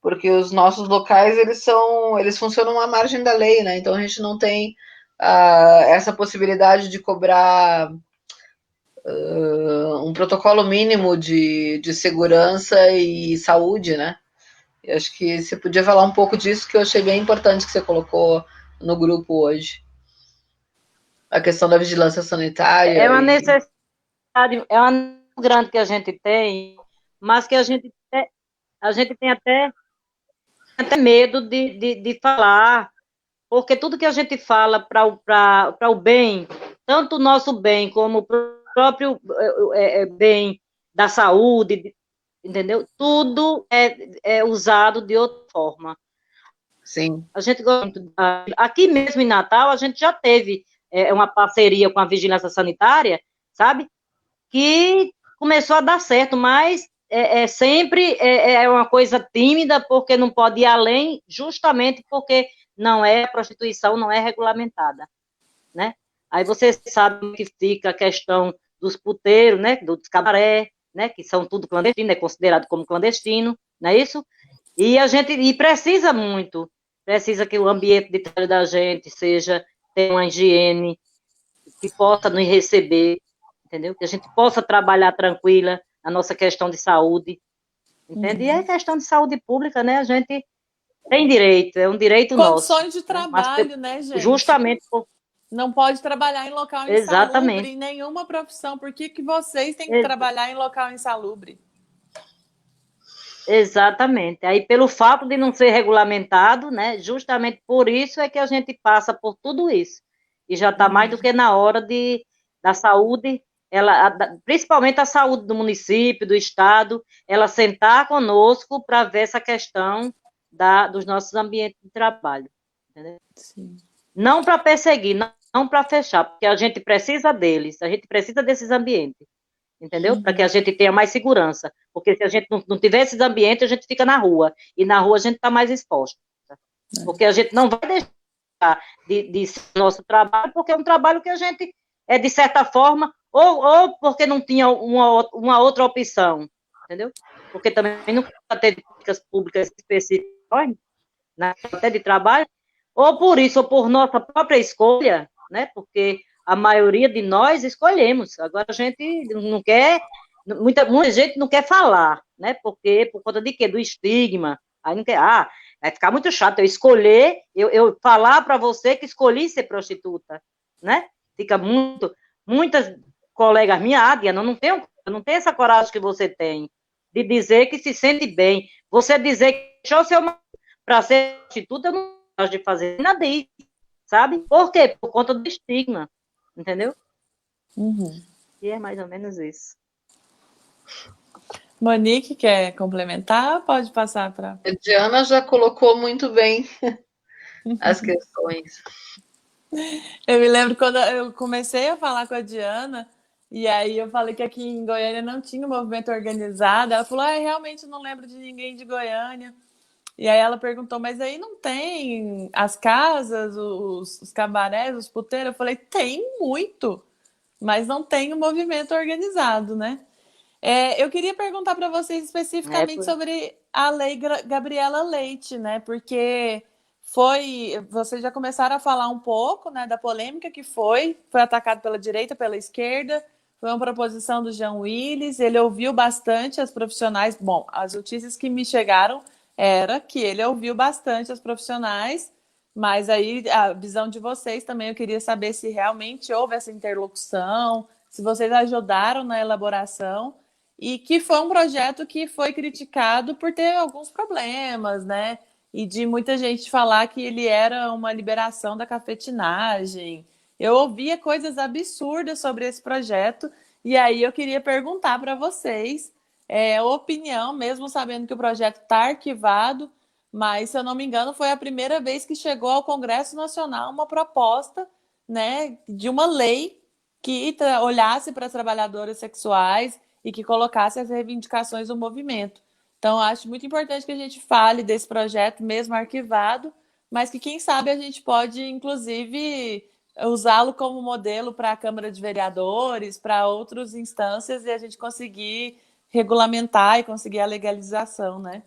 porque os nossos locais eles funcionam à margem da lei, né? Então a gente não tem essa possibilidade de cobrar um protocolo mínimo de segurança e saúde, né? Eu acho que você podia falar um pouco disso, que eu achei bem importante que você colocou no grupo hoje. A questão da vigilância sanitária. É uma necessidade, é uma grande que a gente tem, mas que a gente tem até medo de falar, porque tudo que a gente fala para o bem, tanto o nosso bem como o próprio bem da saúde, entendeu? Tudo é usado de outra forma. Sim. A gente gosta muito. Aqui mesmo em Natal, a gente já teve uma parceria com a Vigilância Sanitária, sabe? Que começou a dar certo, mas sempre é uma coisa tímida, porque não pode ir além, justamente porque a prostituição não é regulamentada, né? Aí você sabe que fica a questão dos puteiros, né? Dos cabaré, né? Que são tudo clandestino, é considerado como clandestino, não é isso? E a gente precisa muito, precisa que o ambiente de trabalho da gente tenha uma higiene, que possa nos receber, entendeu? Que a gente possa trabalhar tranquila a nossa questão de saúde, entende? E é questão de saúde pública, né? A gente tem direito, é um direito nosso. Condições de Né? Mas trabalho, né, gente? justamente por... Não pode trabalhar em local insalubre Exatamente. em nenhuma profissão. Por que vocês têm que trabalhar em local insalubre? Exatamente. Aí, pelo fato de não ser regulamentado, né, justamente por isso é que a gente passa por tudo isso. E já está mais do que na hora da saúde, principalmente a saúde do município, do estado, ela sentar conosco para ver essa questão dos nossos ambientes de trabalho. Entendeu? Sim. Não para perseguir, não para fechar, porque a gente precisa deles, a gente precisa desses ambientes. Entendeu? Para que a gente tenha mais segurança. Porque se a gente não tiver esses ambientes, a gente fica na rua. E na rua a gente está mais exposto. Porque a gente não vai deixar de ser nosso trabalho, porque é um trabalho que a gente, de certa forma, ou porque não tinha uma outra opção. Entendeu? Porque também não ter políticas públicas específicas na matéria de trabalho, ou por isso, ou por nossa própria escolha, né? Porque a maioria de nós escolhemos. Agora a gente não quer, muita gente não quer falar, né? Porque por conta de quê? Do estigma. Aí não quer, vai ficar muito chato eu escolher, eu falar para você que escolhi ser prostituta, né? Fica muitas colegas minhas, Diana, eu não tenho essa coragem que você tem de dizer que se sente bem. Você dizer que deixou seu para ser prostituta, eu não gosto de fazer nada disso, sabe? Por quê? Por conta do estigma, entendeu? E é mais ou menos isso. Monique, quer complementar? Pode passar para... A Diana já colocou muito bem as questões. Eu me lembro quando eu comecei a falar com a Diana, e aí eu falei que aqui em Goiânia não tinha um movimento organizado. Ela falou, realmente não lembro de ninguém de Goiânia. E aí ela perguntou, mas aí não tem as casas, os cabarés, os puteiros? Eu falei, tem muito, mas não tem um movimento organizado, né? Eu queria perguntar para vocês especificamente sobre a Lei Gabriela Leite, né? Porque vocês já começaram a falar um pouco, né, da polêmica que foi atacado pela direita, pela esquerda. Foi uma proposição do Jean Willis, ele ouviu bastante as profissionais. Bom, as notícias que me chegaram era que ele ouviu bastante as profissionais, mas aí a visão de vocês também, eu queria saber se realmente houve essa interlocução, se vocês ajudaram na elaboração, e que foi um projeto que foi criticado por ter alguns problemas, né? E de muita gente falar que ele era uma liberação da cafetinagem. Eu ouvia coisas absurdas sobre esse projeto, e aí eu queria perguntar para vocês opinião, mesmo sabendo que o projeto está arquivado, mas, se eu não me engano, foi a primeira vez que chegou ao Congresso Nacional uma proposta, né, de uma lei que olhasse para as trabalhadoras sexuais e que colocasse as reivindicações do movimento. Então, acho muito importante que a gente fale desse projeto, mesmo arquivado, mas que, quem sabe, a gente pode, inclusive, usá-lo como modelo para a Câmara de Vereadores, para outras instâncias, e a gente conseguir regulamentar e conseguir a legalização, né?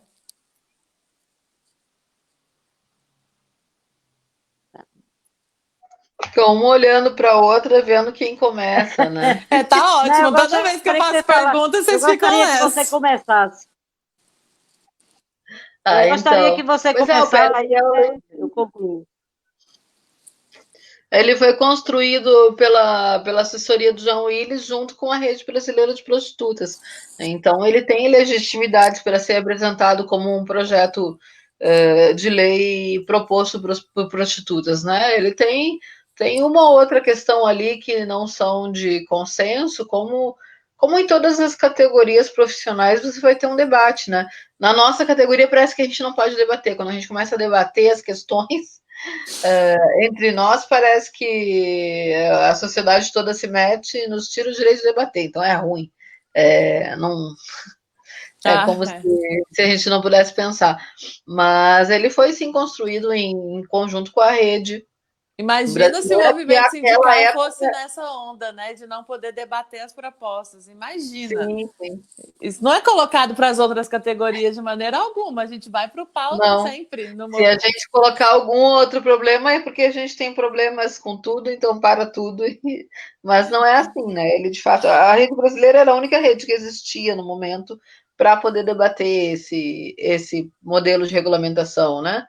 Ficam uma olhando para a outra, vendo quem começa, né? Tá ótimo. Toda vez que eu faço perguntas, vocês ficam nessa. Eu gostaria que você começasse. Eu gostaria que você começasse, aí eu concluo. Ele foi construído pela assessoria do João Willis junto com a Rede Brasileira de Prostitutas. Então, ele tem legitimidade para ser apresentado como um projeto de lei proposto por prostitutas, né? Ele tem uma outra questão ali que não são de consenso, como em todas as categorias profissionais, você vai ter um debate, né? Na nossa categoria, parece que a gente não pode debater. Quando a gente começa a debater as questões entre nós, parece que a sociedade toda se mete, nos tira o direito de debater, então é ruim. Não, como se a gente não pudesse pensar. Mas ele foi, sim, construído em conjunto com a rede O Imagina se o brasileiro, que movimento aquela sindical época, fosse nessa onda, né, de não poder debater as propostas. Imagina. sim, sim. Isso não é colocado para as outras categorias de maneira alguma. A gente vai para o pau Não. sempre no Se a movimento. gente colocar algum outro problema, é porque a gente tem problemas com tudo, então para tudo. Mas não é assim, né? Ele, de fato, a rede brasileira era a única rede que existia no momento para poder debater esse modelo de regulamentação, né?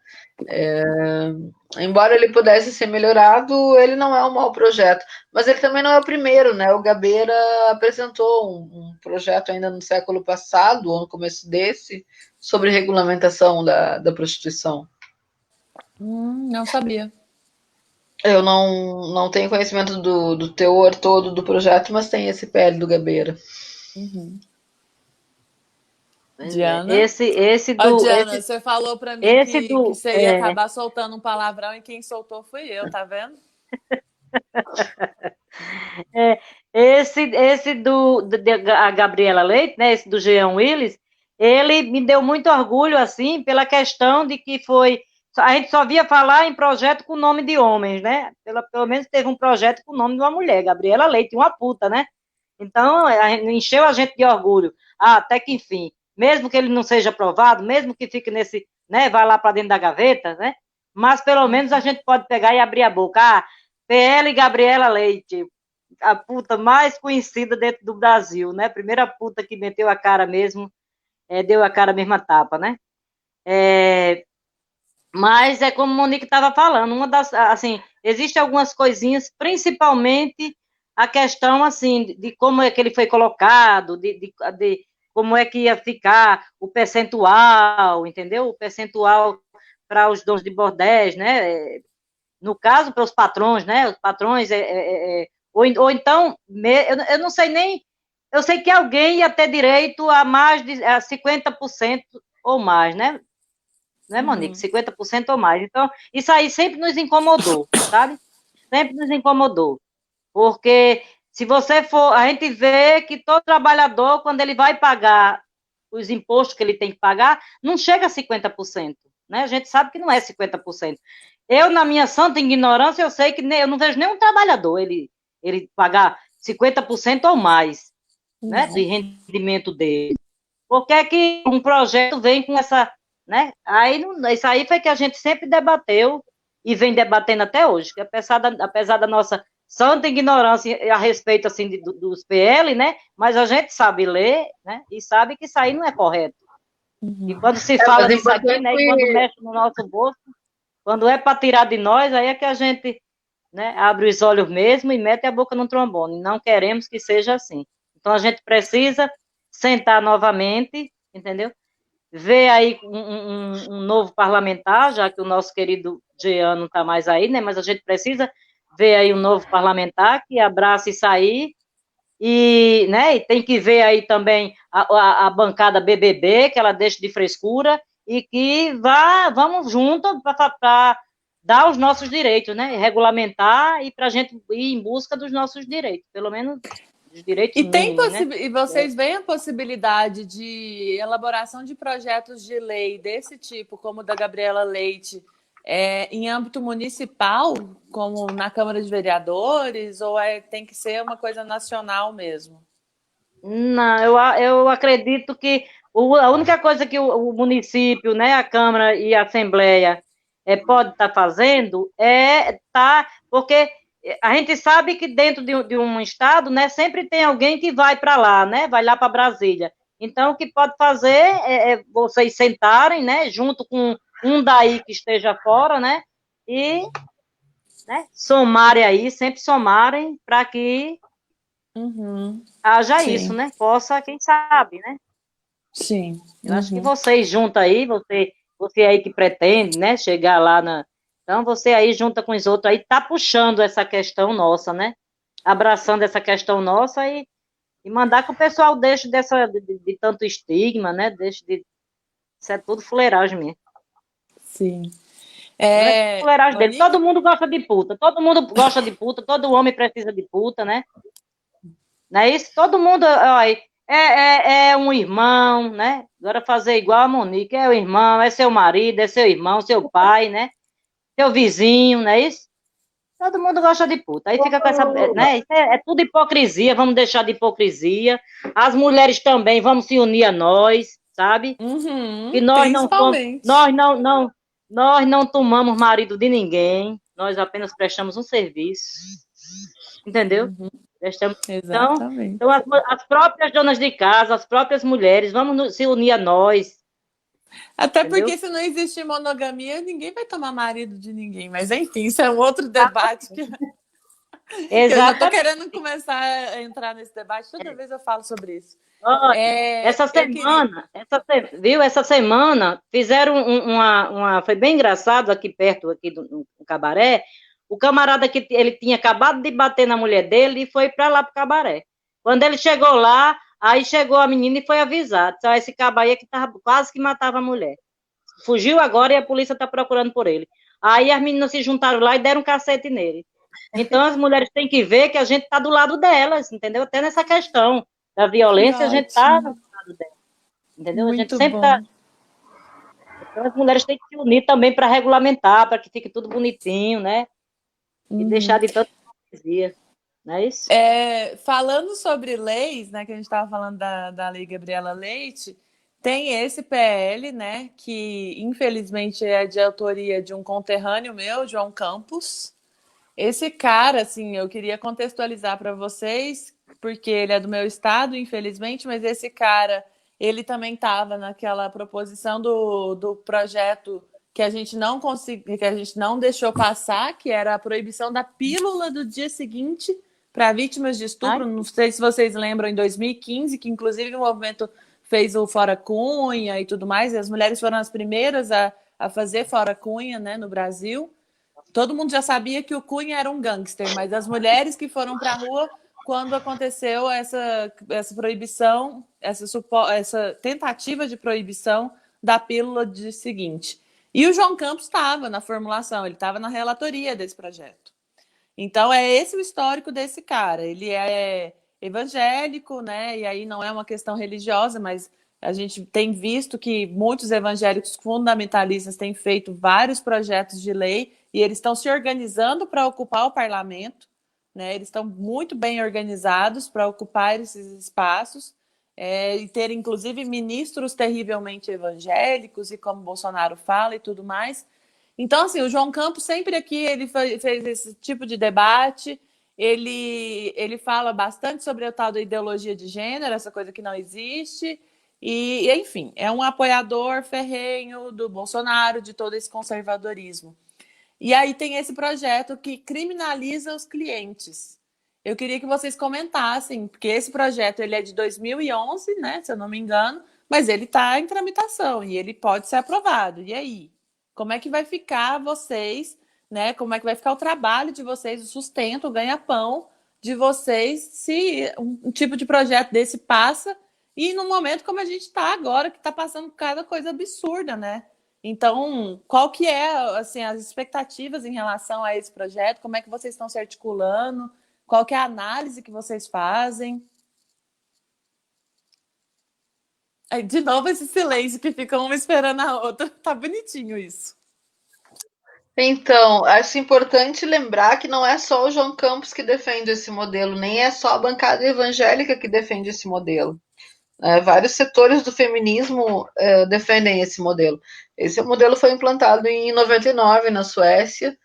Embora ele pudesse ser melhorado, ele não é um mau projeto. Mas ele também não é o primeiro, né? O Gabeira apresentou um projeto ainda no século passado, ou no começo desse, sobre regulamentação da prostituição. Não sabia. Eu não tenho conhecimento do teor todo do projeto, mas tem esse PL do Gabeira. Uhum. Diana? Esse Diana, você falou para mim que você ia acabar soltando um palavrão e quem soltou fui eu, tá vendo? A Gabriela Leite, né, esse do Jean Willis, ele me deu muito orgulho, assim, pela questão de que a gente só via falar em projeto com nome de homens, né? Pelo menos teve um projeto com o nome de uma mulher, Gabriela Leite, uma puta, né? Então, encheu a gente de orgulho. Até que, enfim, mesmo que ele não seja aprovado, mesmo que fique nesse, né, vá lá para dentro da gaveta, né? Mas pelo menos a gente pode pegar e abrir a boca. PL Gabriela Leite, a puta mais conhecida dentro do Brasil, né? Primeira puta que meteu a cara mesmo, deu a cara mesmo a tapa, né? Mas é como a Monique estava falando, assim, existem algumas coisinhas, principalmente a questão, assim, de como é que ele foi colocado, de como é que ia ficar o percentual, entendeu? O percentual para os donos de bordéis, né? No caso, para os patrões, né? Os patrões, ou então, eu não sei nem, eu sei que alguém ia ter direito a mais de 50% ou mais, né? Né, Monique? 50% ou mais. Então, isso aí sempre nos incomodou, sabe? Sempre nos incomodou. Porque se você for, a gente vê que todo trabalhador, quando ele vai pagar os impostos que ele tem que pagar, não chega a 50%, né? A gente sabe que não é 50%. Eu, na minha santa ignorância, eu sei que eu não vejo nenhum trabalhador ele pagar 50% ou mais, né, de rendimento dele. Por que é que um projeto vem com essa, né? Aí, isso aí foi que a gente sempre debateu e vem debatendo até hoje, que apesar da nossa santa ignorância a respeito, assim, dos PL, né? Mas a gente sabe ler, né? E sabe que isso aí não é correto. E quando se fala disso aqui, né? E quando mexe no nosso bolso, quando é para tirar de nós, aí é que a gente, né, abre os olhos mesmo e mete a boca no trombone. Não queremos que seja assim. Então a gente precisa sentar novamente, entendeu? Ver aí um novo parlamentar, já que o nosso querido Jean não está mais aí, né? Mas a gente precisa ver aí um novo parlamentar que abrace isso aí e, né, e tem que ver aí também a bancada BBB, que ela deixe de frescura e que vamos junto para dar os nossos direitos, né? Regulamentar e para a gente ir em busca dos nossos direitos, pelo menos os direitos mínimos, né? E vocês veem a possibilidade de elaboração de projetos de lei desse tipo, como o da Gabriela Leite, em âmbito municipal, como na Câmara de Vereadores, ou tem que ser uma coisa nacional mesmo? Não, eu acredito que a única coisa que o município, né, a Câmara e a Assembleia pode estar fazendo porque a gente sabe que dentro de um estado, né, sempre tem alguém que vai para lá, né, vai lá para Brasília. Então, o que pode fazer é vocês sentarem, né, junto com um daí que esteja fora, né, e, né, somarem aí, sempre somarem para que haja Sim. isso, né? Possa, quem sabe, né? Sim. Eu acho que vocês juntam aí, você aí que pretende, né, chegar lá na... Então, você aí junta com os outros aí, tá puxando essa questão nossa, né? Abraçando essa questão nossa e mandar que o pessoal deixe de tanto estigma, né? Deixe de... Isso é tudo fuleiragem mesmo. Sim. Não é fuleiragem dele. Monique? Todo mundo gosta de puta. Todo mundo gosta de puta. Todo homem precisa de puta, né? Não é isso? Todo mundo... Ó, é um irmão, né? Agora fazer igual a Monique, é o irmão, é seu marido, é seu irmão, seu pai, né? Seu vizinho, não é isso? Todo mundo gosta de puta. Aí fica com essa, né? Isso é tudo hipocrisia, vamos deixar de hipocrisia. As mulheres também, vamos se unir a nós, sabe? E nós não somos, Principalmente. nós não tomamos marido de ninguém, nós apenas prestamos um serviço, entendeu? Prestamos, Exatamente. então as próprias donas de casa, as próprias mulheres, vamos se unir a nós. Até Entendeu? porque se não existe monogamia, ninguém vai tomar marido de ninguém. Mas enfim, isso é um outro debate que eu já estou querendo começar a entrar nesse debate. Toda vez eu falo sobre isso. Olha, essa semana fizeram foi bem engraçado aqui perto aqui do cabaré. O camarada que ele tinha acabado de bater na mulher dele e foi para lá pro cabaré. Quando ele chegou lá, aí chegou a menina e foi avisar. Disse, esse cabo aí é que tava, quase que matava a mulher. Fugiu agora e a polícia está procurando por ele. Aí as meninas se juntaram lá e deram um cacete nele. Então as mulheres têm que ver que a gente está do lado delas, entendeu? Até nessa questão da violência, a gente está do lado delas. Entendeu? Muito a gente sempre bom. está. Então as mulheres têm que se unir também para regulamentar, para que fique tudo bonitinho, né? E deixar de tanta hipocrisia. Não é isso? Falando sobre leis, né, que a gente estava falando da Lei Gabriela Leite, tem esse PL, né, que infelizmente é de autoria de um conterrâneo meu, João Campos. Esse cara, assim, eu queria contextualizar para vocês, porque ele é do meu estado, infelizmente, mas esse cara, ele também estava naquela proposição do projeto que a gente não conseguiu, que a gente não deixou passar, que era a proibição da pílula do dia seguinte para vítimas de estupro. Não sei se vocês lembram, em 2015, que inclusive o movimento fez o Fora Cunha e tudo mais, e as mulheres foram as primeiras a fazer Fora Cunha, né, no Brasil. Todo mundo já sabia que o Cunha era um gangster, mas as mulheres que foram para a rua quando aconteceu essa proibição, essa tentativa de proibição da pílula de dia seguinte. E o João Campos estava na formulação, ele estava na relatoria desse projeto. Então, é esse o histórico desse cara. Ele é evangélico, né? E aí não é uma questão religiosa, mas a gente tem visto que muitos evangélicos fundamentalistas têm feito vários projetos de lei e eles estão se organizando para ocupar o parlamento, né? Eles estão muito bem organizados para ocupar esses espaços e ter, inclusive, ministros terrivelmente evangélicos e como Bolsonaro fala e tudo mais. Então, assim, o João Campos sempre aqui ele fez esse tipo de debate, ele fala bastante sobre a tal da ideologia de gênero, essa coisa que não existe, e enfim, é um apoiador ferrenho do Bolsonaro, de todo esse conservadorismo. E aí tem esse projeto que criminaliza os clientes. Eu queria que vocês comentassem, porque esse projeto ele é de 2011, né, se eu não me engano, mas ele está em tramitação e ele pode ser aprovado. E aí? Como é que vai ficar vocês, né? Como é que vai ficar o trabalho de vocês, o sustento, o ganha-pão de vocês, se um tipo de projeto desse passa e num momento como a gente está agora, que está passando cada coisa absurda, né? Então, qual que é, assim, as expectativas em relação a esse projeto? Como é que vocês estão se articulando? Qual que é a análise que vocês fazem? De novo esse silêncio que fica uma esperando a outra. Tá bonitinho isso. Então, acho importante lembrar que não é só o João Campos que defende esse modelo, nem é só a bancada evangélica que defende esse modelo. Vários setores do feminismo defendem esse modelo. Esse modelo foi implantado em 99 na Suécia,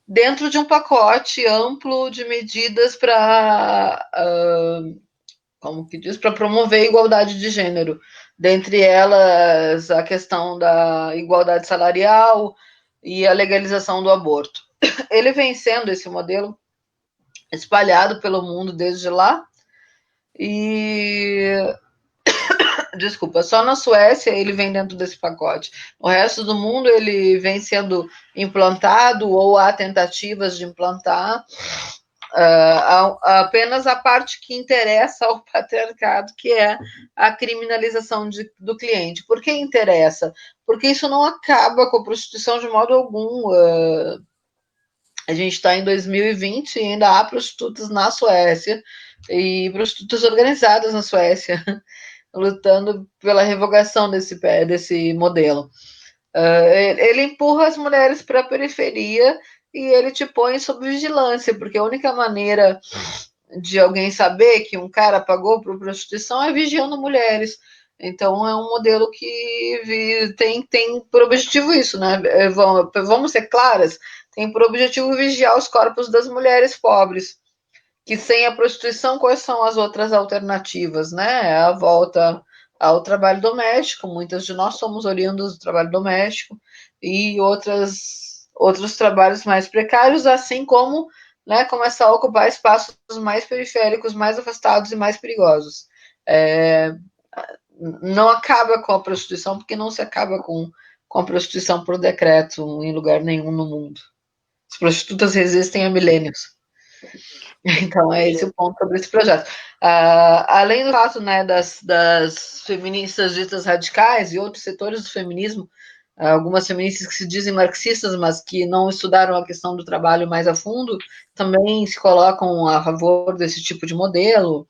dentro de um pacote amplo de medidas para para promover a igualdade de gênero. Dentre elas, a questão da igualdade salarial e a legalização do aborto. Ele vem sendo esse modelo espalhado pelo mundo desde lá. E desculpa, só na Suécia ele vem dentro desse pacote. O resto do mundo ele vem sendo implantado ou há tentativas de implantar apenas a parte que interessa ao patriarcado, que é a criminalização do cliente. Por que interessa? Porque isso não acaba com a prostituição de modo algum. A gente está em 2020 e ainda há prostitutas na Suécia e prostitutas organizadas na Suécia lutando pela revogação desse modelo. Ele empurra as mulheres para a periferia e ele te põe sob vigilância, porque a única maneira de alguém saber que um cara pagou por prostituição é vigiando mulheres. Então é um modelo que tem por objetivo isso, né? Vamos ser claras, tem por objetivo vigiar os corpos das mulheres pobres, que sem a prostituição, quais são as outras alternativas, né? A volta ao trabalho doméstico, muitas de nós somos oriundos do trabalho doméstico, e outros trabalhos mais precários, assim como, né, começar a ocupar espaços mais periféricos, mais afastados e mais perigosos. Não acaba com a prostituição, porque não se acaba com a prostituição por decreto em lugar nenhum no mundo. As prostitutas resistem há milênios. Então, é esse o ponto sobre esse projeto. Além do fato, né, das feministas ditas radicais e outros setores do feminismo, algumas feministas que se dizem marxistas, mas que não estudaram a questão do trabalho mais a fundo, também se colocam a favor desse tipo de modelo,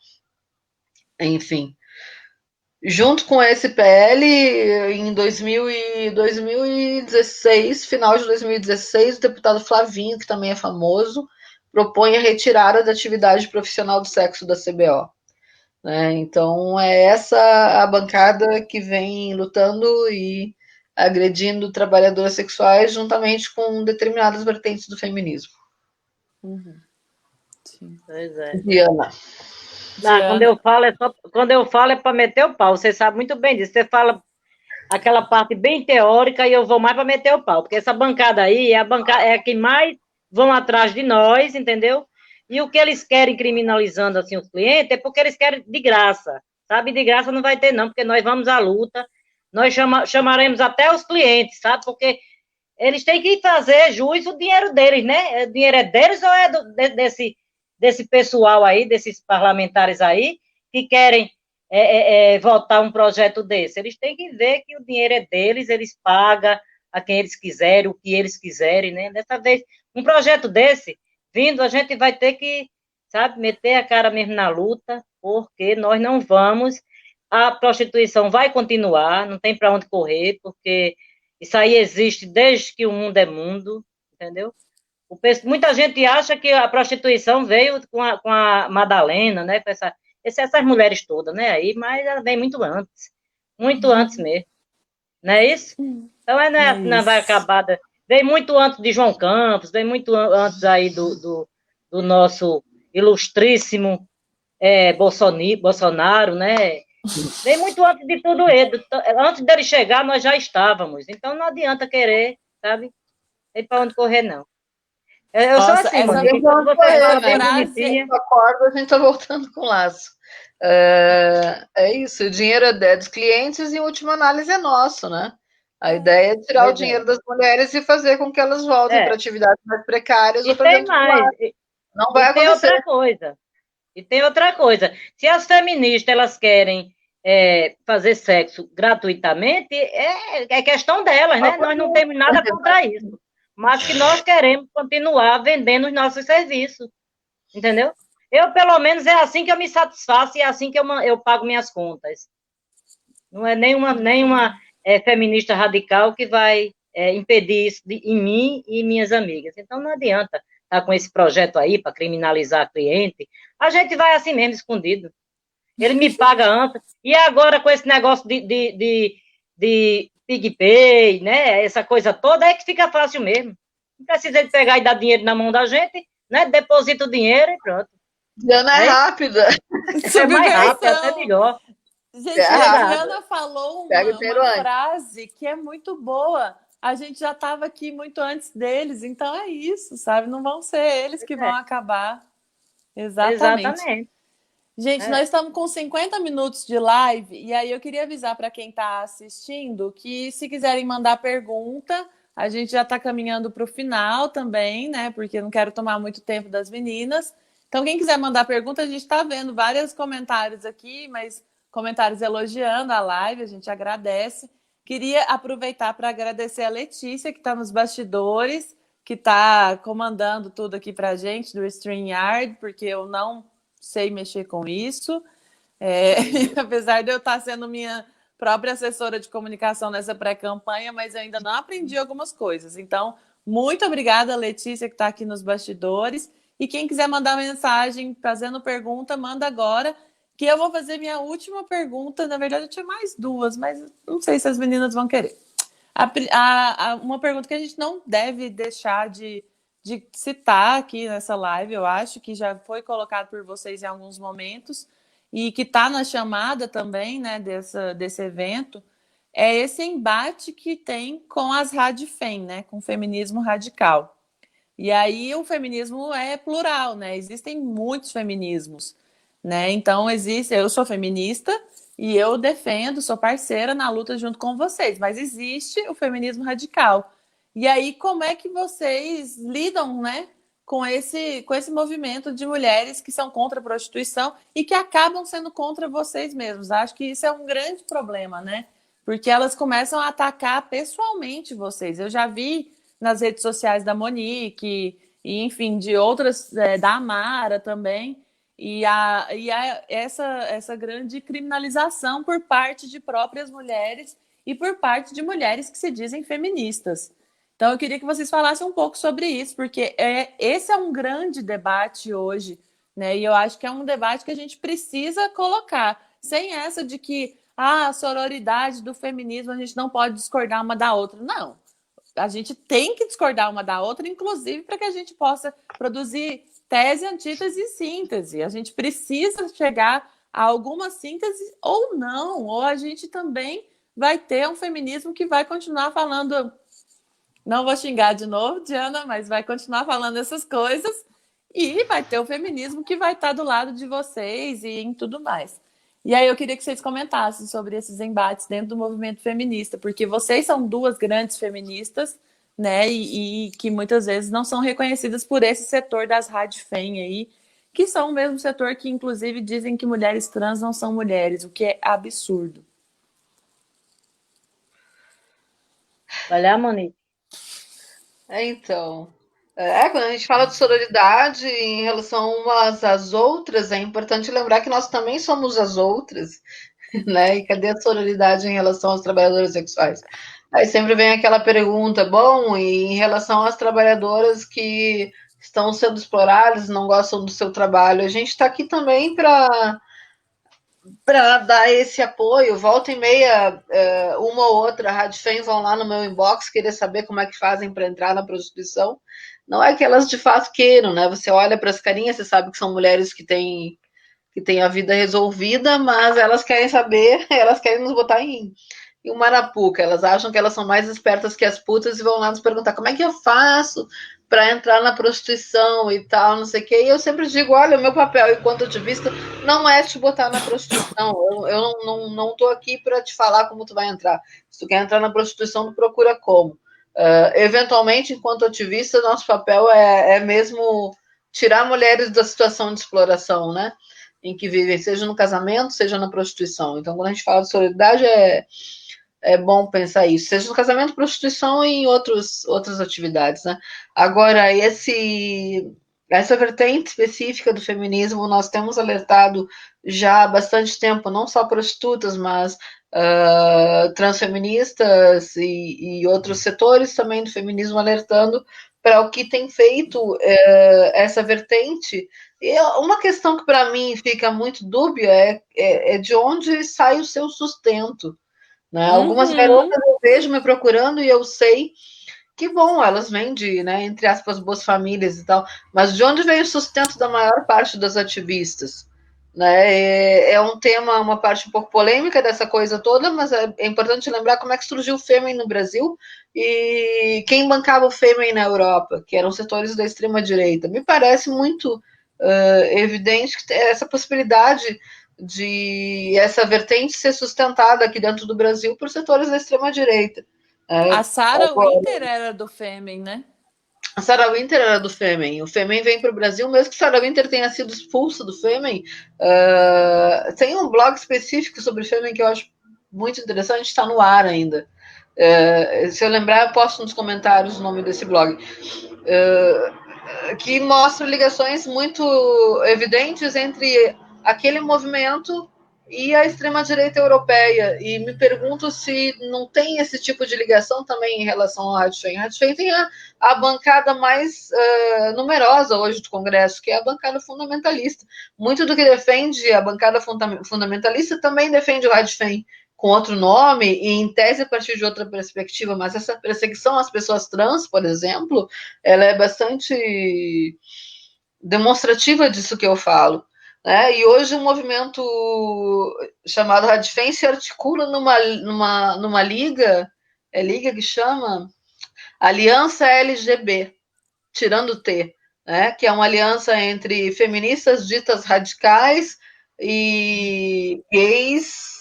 enfim. Junto com esse PL, em 2016, final de 2016, o deputado Flavinho, que também é famoso, propõe a retirada da atividade profissional do sexo da CBO. Né? Então, é essa a bancada que vem lutando e agredindo trabalhadoras sexuais juntamente com determinadas vertentes do feminismo. Uhum. Sim. Pois é. Diana. Quando eu falo é para meter o pau, você sabe muito bem disso. Você fala aquela parte bem teórica e eu vou mais para meter o pau, porque essa bancada aí é a que mais vão atrás de nós, entendeu? E o que eles querem criminalizando assim os clientes é porque eles querem de graça, sabe? De graça não vai ter não, porque nós vamos à luta, nós chamaremos até os clientes, sabe? Porque eles têm que fazer jus o dinheiro deles, né? O dinheiro é deles ou é desse pessoal aí, desses parlamentares aí, que querem votar um projeto desse? Eles têm que ver que o dinheiro é deles, eles pagam a quem eles quiserem, o que eles quiserem, né? Dessa vez, um projeto desse, vindo, a gente vai ter que, sabe, meter a cara mesmo na luta, porque nós não vamos, a prostituição vai continuar, não tem para onde correr, porque isso aí existe desde que o mundo é mundo, entendeu? Muita gente acha que a prostituição veio com a Madalena, né? Com essas mulheres todas, né? Aí, mas ela vem muito antes mesmo. Não é isso? Então, não vai acabar. Vem muito antes de João Campos, vem muito antes aí do nosso ilustríssimo Bolsonaro, né? Vem muito antes de tudo ele. Antes dele chegar, nós já estávamos. Então, não adianta querer, sabe? Não tem para onde correr, não. Eu sou assim, mano. Quando você fala bem bonitinha... Acorda, a gente tá voltando com o laço. É isso, o dinheiro é dos clientes e, em última análise, é nosso, né? A ideia é tirar o dinheiro das mulheres e fazer com que elas voltem para atividades mais precárias ou para dentro do lar. Não vai acontecer. E tem outra coisa. Se as feministas elas querem fazer sexo gratuitamente, é questão delas, né? Nós não temos nada contra isso. Mas que nós queremos continuar vendendo os nossos serviços. Entendeu? Eu, pelo menos, é assim que eu me satisfaço e é assim que eu pago minhas contas. Não é nenhuma feminista radical que vai impedir isso em mim e minhas amigas. Então, não adianta estar com esse projeto aí para criminalizar a cliente. A gente vai assim mesmo, escondido. Ele me paga antes. E agora, com esse negócio de PicPay, né? Essa coisa toda, é que fica fácil mesmo. Não precisa de pegar e dar dinheiro na mão da gente, né? Deposita o dinheiro e pronto. Diana é rápida. É mais rápido, até melhor. Gente, a Diana falou uma frase que é muito boa. A gente já estava aqui muito antes deles, então é isso, sabe? Não vão ser eles que vão acabar. Exatamente. Gente, nós estamos com 50 minutos de live, e aí eu queria avisar para quem está assistindo que, se quiserem mandar pergunta, a gente já está caminhando para o final também, né? Porque eu não quero tomar muito tempo das meninas. Então, quem quiser mandar pergunta, a gente está vendo vários comentários aqui, mas comentários elogiando a live, a gente agradece. Queria aproveitar para agradecer a Letícia, que está nos bastidores, que está comandando tudo aqui para a gente, do StreamYard, porque eu não sei mexer com isso. Apesar de eu estar sendo minha própria assessora de comunicação nessa pré-campanha, mas eu ainda não aprendi algumas coisas. Então, Muito obrigada, Letícia, que está aqui nos bastidores. E quem quiser mandar mensagem fazendo pergunta, manda agora, que eu vou fazer minha última pergunta. Na verdade, eu tinha mais duas, mas não sei se as meninas vão querer. Uma pergunta que a gente não deve deixar de citar aqui nessa live, eu acho que já foi colocado por vocês em alguns momentos, e que está na chamada também, né, desse evento, é esse embate que tem com as radifem, né, com o feminismo radical. E aí o feminismo é plural, né? Existem muitos feminismos, né? Então eu sou feminista e eu defendo, sou parceira na luta junto com vocês, mas existe o feminismo radical. E aí como é que vocês lidam, né, com esse movimento de mulheres que são contra a prostituição e que acabam sendo contra vocês mesmos? Acho que isso é um grande problema, né? Porque elas começam a atacar pessoalmente vocês. Eu já vi nas redes sociais da Monique, e enfim, de outras, da Amara também, essa grande criminalização por parte de próprias mulheres e por parte de mulheres que se dizem feministas. Então, eu queria que vocês falassem um pouco sobre isso, porque esse é um grande debate hoje, né? E eu acho que é um debate que a gente precisa colocar, sem essa de que a sororidade do feminismo a gente não pode discordar uma da outra. Não, a gente tem que discordar uma da outra, inclusive para que a gente possa produzir tese, antítese e síntese. A gente precisa chegar a alguma síntese ou não, ou a gente também vai ter um feminismo que vai continuar falando, não vou xingar de novo, Diana, mas vai continuar falando essas coisas, e vai ter o feminismo que vai estar do lado de vocês e em tudo mais. E aí eu queria que vocês comentassem sobre esses embates dentro do movimento feminista, porque vocês são duas grandes feministas, né, e que muitas vezes não são reconhecidas por esse setor das radifem aí, que são o mesmo setor que, inclusive, dizem que mulheres trans não são mulheres, o que é absurdo. Olha, Monique. Então, quando a gente fala de sororidade em relação umas às outras, é importante lembrar que nós também somos as outras, né? E cadê a sororidade em relação aos trabalhadores sexuais? Aí sempre vem aquela pergunta, bom, e em relação às trabalhadoras que estão sendo exploradas, não gostam do seu trabalho, a gente está aqui também para dar esse apoio. Volta e meia, uma ou outra radifem vão lá no meu inbox querer saber como é que fazem para entrar na prostituição. Não é que elas de fato queiram, né? Você olha para as carinhas, você sabe que são mulheres que têm a vida resolvida, mas elas querem saber, elas querem nos botar em uma arapuca. Elas acham que elas são mais espertas que as putas e vão lá nos perguntar como é que eu faço para entrar na prostituição e tal, não sei o quê. E eu sempre digo, olha, o meu papel enquanto ativista não é te botar na prostituição. Eu não tô aqui para te falar como tu vai entrar. Se tu quer entrar na prostituição, tu procura como. Eventualmente, enquanto ativista, nosso papel é mesmo tirar mulheres da situação de exploração, né? Em que vivem, seja no casamento, seja na prostituição. Então, quando a gente fala de solidariedade, é bom pensar isso, seja no casamento, prostituição e em outras atividades, né? Agora, essa vertente específica do feminismo, nós temos alertado já há bastante tempo, não só prostitutas, mas transfeministas e outros setores também do feminismo alertando para o que tem feito essa vertente. E uma questão que para mim fica muito dúbia é de onde sai o seu sustento. Né? Algumas garotas eu vejo me procurando e eu sei que, bom, elas vêm de, né, entre aspas, boas famílias e tal, mas de onde vem o sustento da maior parte das ativistas? Né? É um tema, uma parte um pouco polêmica dessa coisa toda, mas é importante lembrar como é que surgiu o Fêmea no Brasil e quem bancava o Fêmea na Europa, que eram setores da extrema-direita. Me parece muito evidente que essa possibilidade de essa vertente ser sustentada aqui dentro do Brasil por setores da extrema-direita. A Sarah Winter era do Fêmea, né? A Sarah Winter era do Fêmea. O Fêmea vem para o Brasil, mesmo que Sarah Winter tenha sido expulsa do Fêmea. Tem um blog específico sobre Fêmea que eu acho muito interessante, está no ar ainda. Se eu lembrar, eu posto nos comentários o nome desse blog. Que mostra ligações muito evidentes entre aquele movimento e a extrema-direita europeia. E me pergunto se não tem esse tipo de ligação também em relação ao Rádio Fem. A Rádio Fem tem a bancada mais numerosa hoje do Congresso, que é a bancada fundamentalista. Muito do que defende a bancada fundamentalista também defende o Rádio Fem, com outro nome e em tese a partir de outra perspectiva, mas essa perseguição às pessoas trans, por exemplo, ela é bastante demonstrativa disso que eu falo. Né? E hoje um movimento chamado Radifem se articula numa liga, é liga que chama Aliança LGB, tirando o T, né? Que é uma aliança entre feministas ditas radicais e gays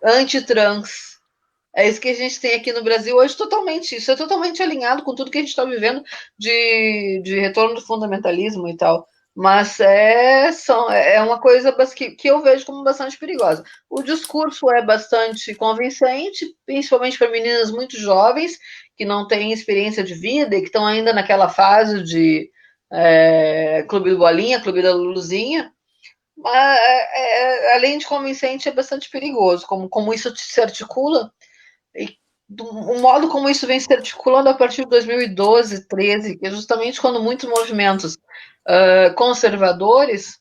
antitrans. É isso que a gente tem aqui no Brasil hoje, totalmente. Isso é totalmente alinhado com tudo que a gente está vivendo de retorno do fundamentalismo e tal. Mas é uma coisa que eu vejo como bastante perigosa. O discurso é bastante convincente, principalmente para meninas muito jovens, que não têm experiência de vida e que estão ainda naquela fase de Clube do Bolinha, Clube da Luluzinha. Mas, além de convincente, é bastante perigoso, como isso se articula, e o modo como isso vem se articulando a partir de 2012, 13, que é justamente quando muitos movimentos conservadores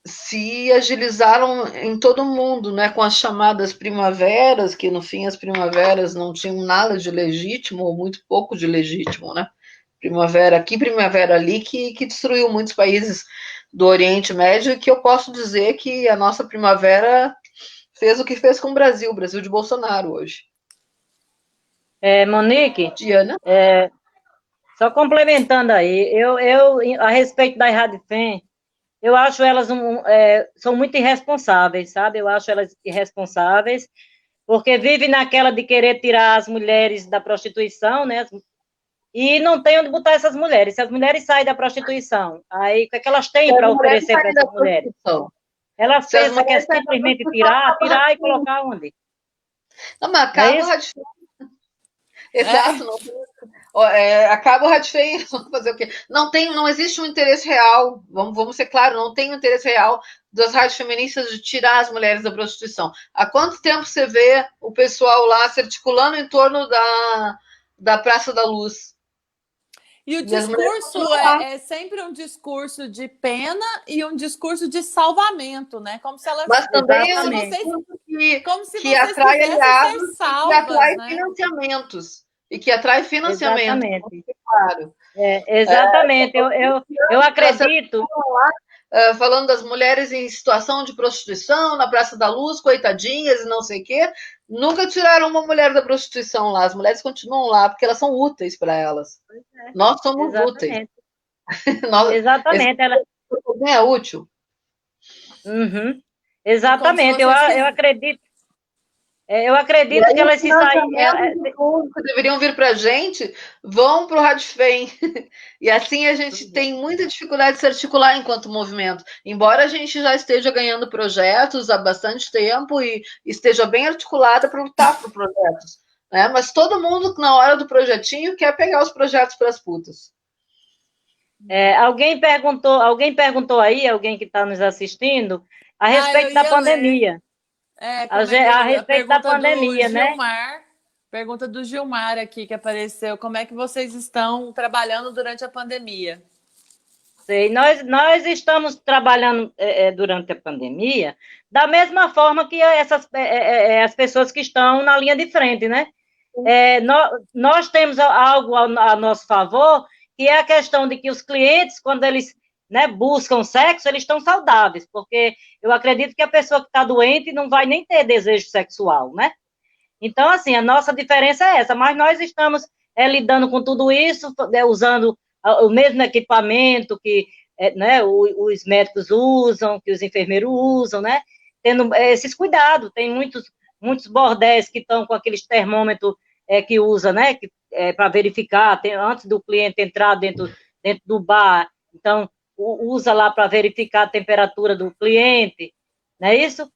se agilizaram em todo o mundo, né, com as chamadas primaveras, que no fim as primaveras não tinham nada de legítimo, ou muito pouco de legítimo, né? Primavera aqui, primavera ali, que destruiu muitos países do Oriente Médio, e que eu posso dizer que a nossa primavera fez o que fez com o Brasil de Bolsonaro hoje. Monique, Diana? Só complementando aí, eu a respeito da Radifem, eu acho elas são muito irresponsáveis, sabe? Eu acho elas irresponsáveis, porque vivem naquela de querer tirar as mulheres da prostituição, né? E não tem onde botar essas mulheres. Se as mulheres saem da prostituição, aí o que é que elas têm para oferecer para essas mulheres? Elas pensam que é simplesmente tirar e colocar onde? Não, mas acaba o Radifem. Exato, não. Acaba o Radifem, vamos fazer o quê? Não existe um interesse real, vamos ser claros, não tem um interesse real das rádios feministas de tirar as mulheres da prostituição. Há quanto tempo você vê o pessoal lá se articulando em torno da Praça da Luz? E o discurso é sempre um discurso de pena e um discurso de salvamento, né? Como se elas... Mas também é um discurso que atrai aliados e que atrai financiamentos. E que atrai financiamento. Exatamente. Claro. Exatamente. Eu acredito... Falando das mulheres em situação de prostituição na Praça da Luz, coitadinhas e não sei o quê, nunca tiraram uma mulher da prostituição lá. As mulheres continuam lá porque elas são úteis para elas. Nós somos úteis. Exatamente. Ela é útil. Uhum. Exatamente. Eu acredito. Eu acredito que elas se saem. Que deveriam vir para a gente, vão para o Radifem. E assim a gente tem muita dificuldade de se articular enquanto movimento. Embora a gente já esteja ganhando projetos há bastante tempo e esteja bem articulada para lutar por projetos. Né? Mas todo mundo, na hora do projetinho, quer pegar os projetos para as putas. Alguém perguntou aí, alguém que está nos assistindo, a respeito da pandemia. A respeito da pandemia, né? Pergunta do Gilmar aqui que apareceu. Como é que vocês estão trabalhando durante a pandemia? Sei, nós estamos trabalhando durante a pandemia da mesma forma que as pessoas que estão na linha de frente, né? Nós temos algo a nosso favor, que é a questão de que os clientes, quando eles buscam sexo, eles estão saudáveis, porque eu acredito que a pessoa que está doente não vai nem ter desejo sexual, né? Então, assim, a nossa diferença é essa, mas nós estamos lidando com tudo isso, usando o mesmo equipamento que os médicos usam, que os enfermeiros usam, né? Tendo esses cuidados. Tem muitos bordéis que estão com aqueles termômetros que usa, né? Para verificar, antes do cliente entrar dentro do bar. Então, usa lá para verificar a temperatura do cliente, não é isso?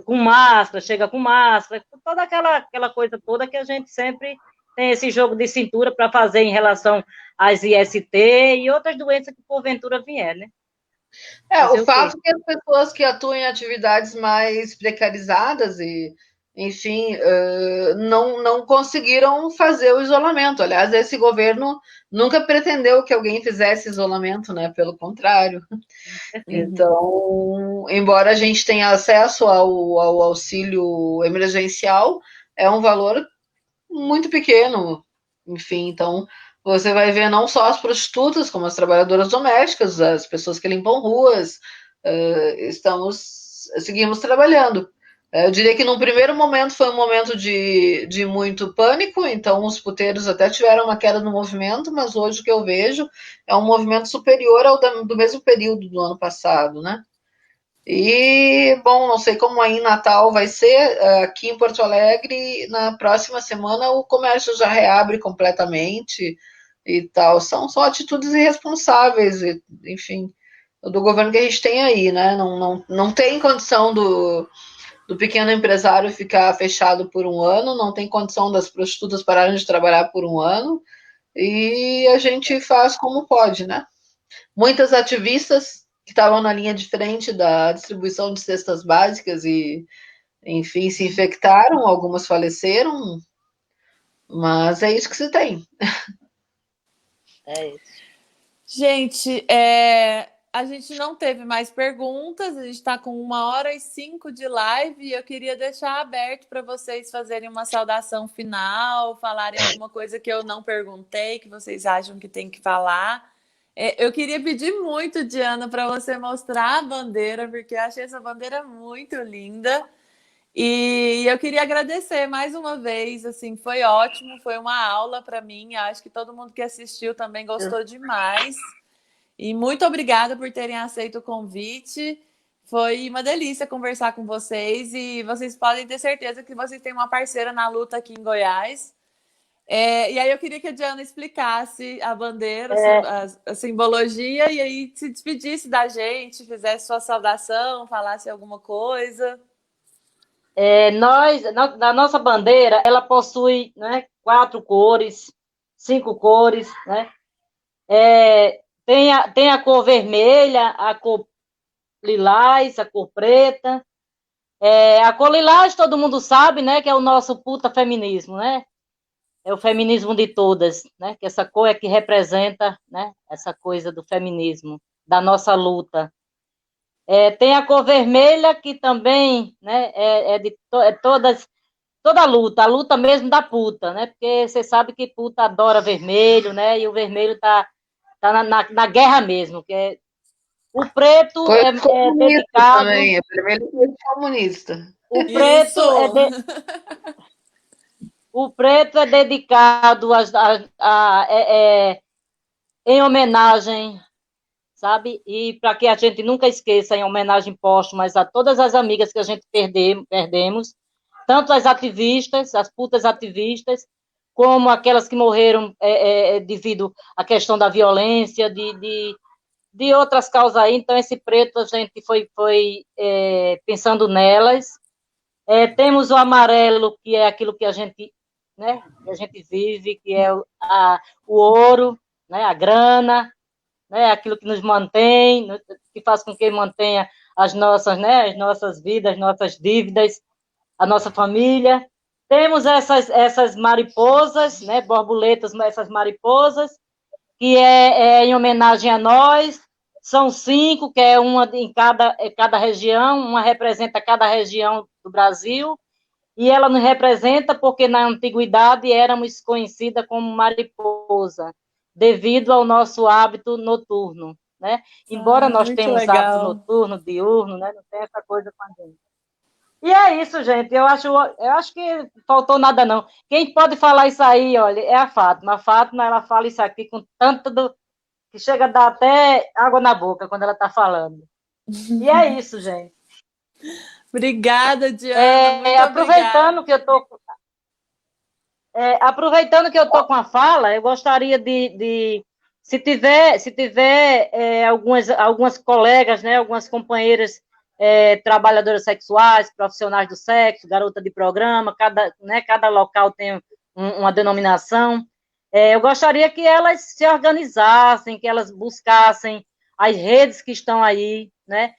Com máscara, chega com máscara, toda aquela coisa toda que a gente sempre tem esse jogo de cintura para fazer em relação às IST e outras doenças que porventura vier, né? O fato que as pessoas que atuam em atividades mais precarizadas e, enfim, não conseguiram fazer o isolamento. Aliás, esse governo nunca pretendeu que alguém fizesse isolamento, né? Pelo contrário. Então, embora a gente tenha acesso ao auxílio emergencial, é um valor muito pequeno. Enfim, então você vai ver não só as prostitutas, como as trabalhadoras domésticas, as pessoas que limpam ruas, seguimos trabalhando. Eu diria que num primeiro momento foi um momento de muito pânico, então os puteiros até tiveram uma queda no movimento, mas hoje o que eu vejo é um movimento superior ao do mesmo período do ano passado, né? E, bom, não sei como aí em Natal vai ser, aqui em Porto Alegre, na próxima semana o comércio já reabre completamente e tal. São atitudes irresponsáveis, enfim, do governo que a gente tem aí, né? Não tem condição do pequeno empresário ficar fechado por um ano, não tem condição das prostitutas pararem de trabalhar por um ano, e a gente faz como pode, né? Muitas ativistas que estavam na linha de frente da distribuição de cestas básicas e, enfim, se infectaram, algumas faleceram, mas é isso que se tem. É isso. Gente, a gente não teve mais perguntas, a gente está com 1h05 de live e eu queria deixar aberto para vocês fazerem uma saudação final, falarem alguma coisa que eu não perguntei, que vocês acham que tem que falar. Eu queria pedir muito, Diana, para você mostrar a bandeira, porque eu achei essa bandeira muito linda. E eu queria agradecer mais uma vez, assim, foi ótimo, foi uma aula para mim. Acho que todo mundo que assistiu também gostou demais. E muito obrigada por terem aceito o convite. Foi uma delícia conversar com vocês e vocês podem ter certeza que vocês têm uma parceira na luta aqui em Goiás. E aí eu queria que a Diana explicasse a bandeira, a simbologia, e aí se despedisse da gente, fizesse sua saudação, falasse alguma coisa. Na nossa bandeira, ela possui, né, 4 cores, 5 cores, né? Tem a cor vermelha, a cor lilás, a cor preta. A cor lilás, todo mundo sabe, né, que é o nosso puta feminismo, né? É o feminismo de todas, né? Que essa cor é que representa, né, essa coisa do feminismo, da nossa luta. Tem a cor vermelha, que também, né, toda a luta mesmo da puta, né? Porque você sabe que puta adora vermelho, né? E o vermelho tá na guerra mesmo, o preto Coisa é dedicado também, é vermelho comunista. O preto o preto é dedicado em homenagem, sabe? E para que a gente nunca esqueça, em homenagem póstuma a todas as amigas que a gente perdemos, tanto as ativistas, as putas ativistas, como aquelas que morreram devido à questão da violência, de outras causas aí. Então, esse preto, a gente foi pensando nelas. Temos o amarelo, que é aquilo que a gente, né, que a gente vive, que é o ouro, né, a grana, né, aquilo que nos mantém, que faz com que mantenha as nossas vidas, nossas dívidas, a nossa família. Temos essas mariposas, né, borboletas, essas mariposas, que é em homenagem a nós. São 5, que é uma em cada região, uma representa cada região do Brasil, e ela nos representa porque na antiguidade éramos conhecidas como mariposa, devido ao nosso hábito noturno, né? Embora nós tenhamos hábito noturno, diurno, né? Não tem essa coisa com a gente. E é isso, gente. Eu acho que faltou nada, não. Quem pode falar isso aí, olha, é a Fátima. A Fátima, ela fala isso aqui com tanto que chega a dar até água na boca quando ela está falando. E é isso, gente. Obrigada, Diana. Muito aproveitando obrigada. Aproveitando que eu estou com a fala, eu gostaria se tiver algumas colegas, né, algumas companheiras trabalhadoras sexuais, profissionais do sexo, garota de programa, cada local tem uma denominação. Eu gostaria que elas se organizassem, que elas buscassem as redes que estão aí, né?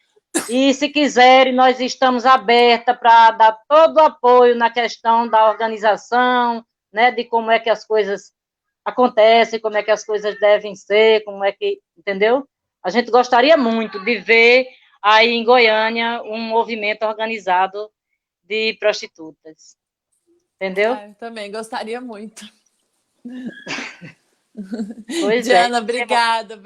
E, se quiserem, nós estamos abertas para dar todo o apoio na questão da organização, né? De como é que as coisas acontecem, como é que as coisas devem ser, como é que, entendeu? A gente gostaria muito de ver aí em Goiânia um movimento organizado de prostitutas, entendeu? Eu também gostaria muito. Pois é. Diana, obrigada,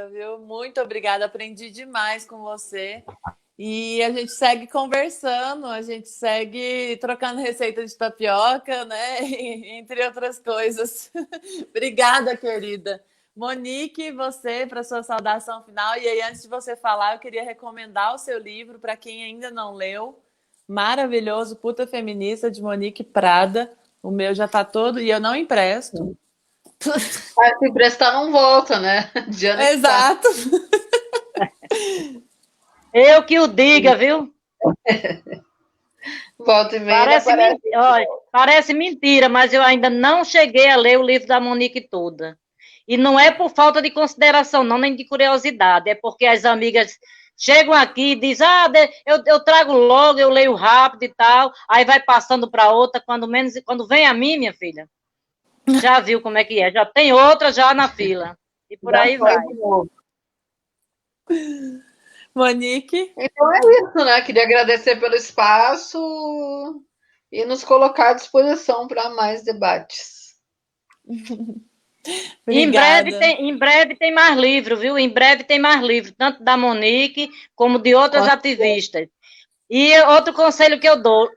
viu? Muito obrigada, aprendi demais com você. E a gente segue conversando, a gente segue trocando receita de tapioca, né? Entre outras coisas. Obrigada, querida. Monique, você, para sua saudação final. E aí, antes de você falar, eu queria recomendar o seu livro para quem ainda não leu. Maravilhoso, Puta Feminista, de Monique Prada. O meu já está todo, e eu não empresto. Se emprestar, não volta, né? Diana Exato. Eu que o diga, viu? Volta e meia aparece. Parece mentira, mas eu ainda não cheguei a ler o livro da Monique toda. E não é por falta de consideração, não, nem de curiosidade, é porque as amigas chegam aqui e dizem, eu trago logo, eu leio rápido e tal, aí vai passando para outra, quando vem a mim, minha filha, já viu como é que é, já tem outra já na fila, e por aí vai. Monique? Então é isso, né? Queria agradecer pelo espaço e nos colocar à disposição para mais debates. Em breve tem mais livro, viu? Em breve tem mais livro, tanto da Monique como de outras ativistas. E outro conselho que eu dou,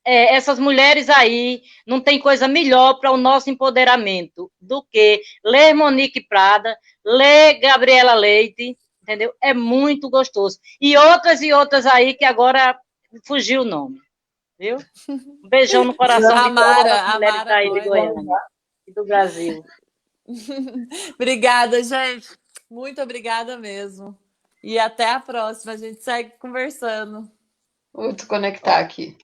essas mulheres aí não tem coisa melhor para o nosso empoderamento do que ler Monique Prada, ler Gabriela Leite, entendeu? É muito gostoso. E outras aí que agora fugiu o nome, viu? Um beijão no coração de todas as mulheres aí de Goiânia e do Brasil. Obrigada, gente. Muito obrigada mesmo. E até a próxima. A gente segue conversando. Vou te conectar aqui.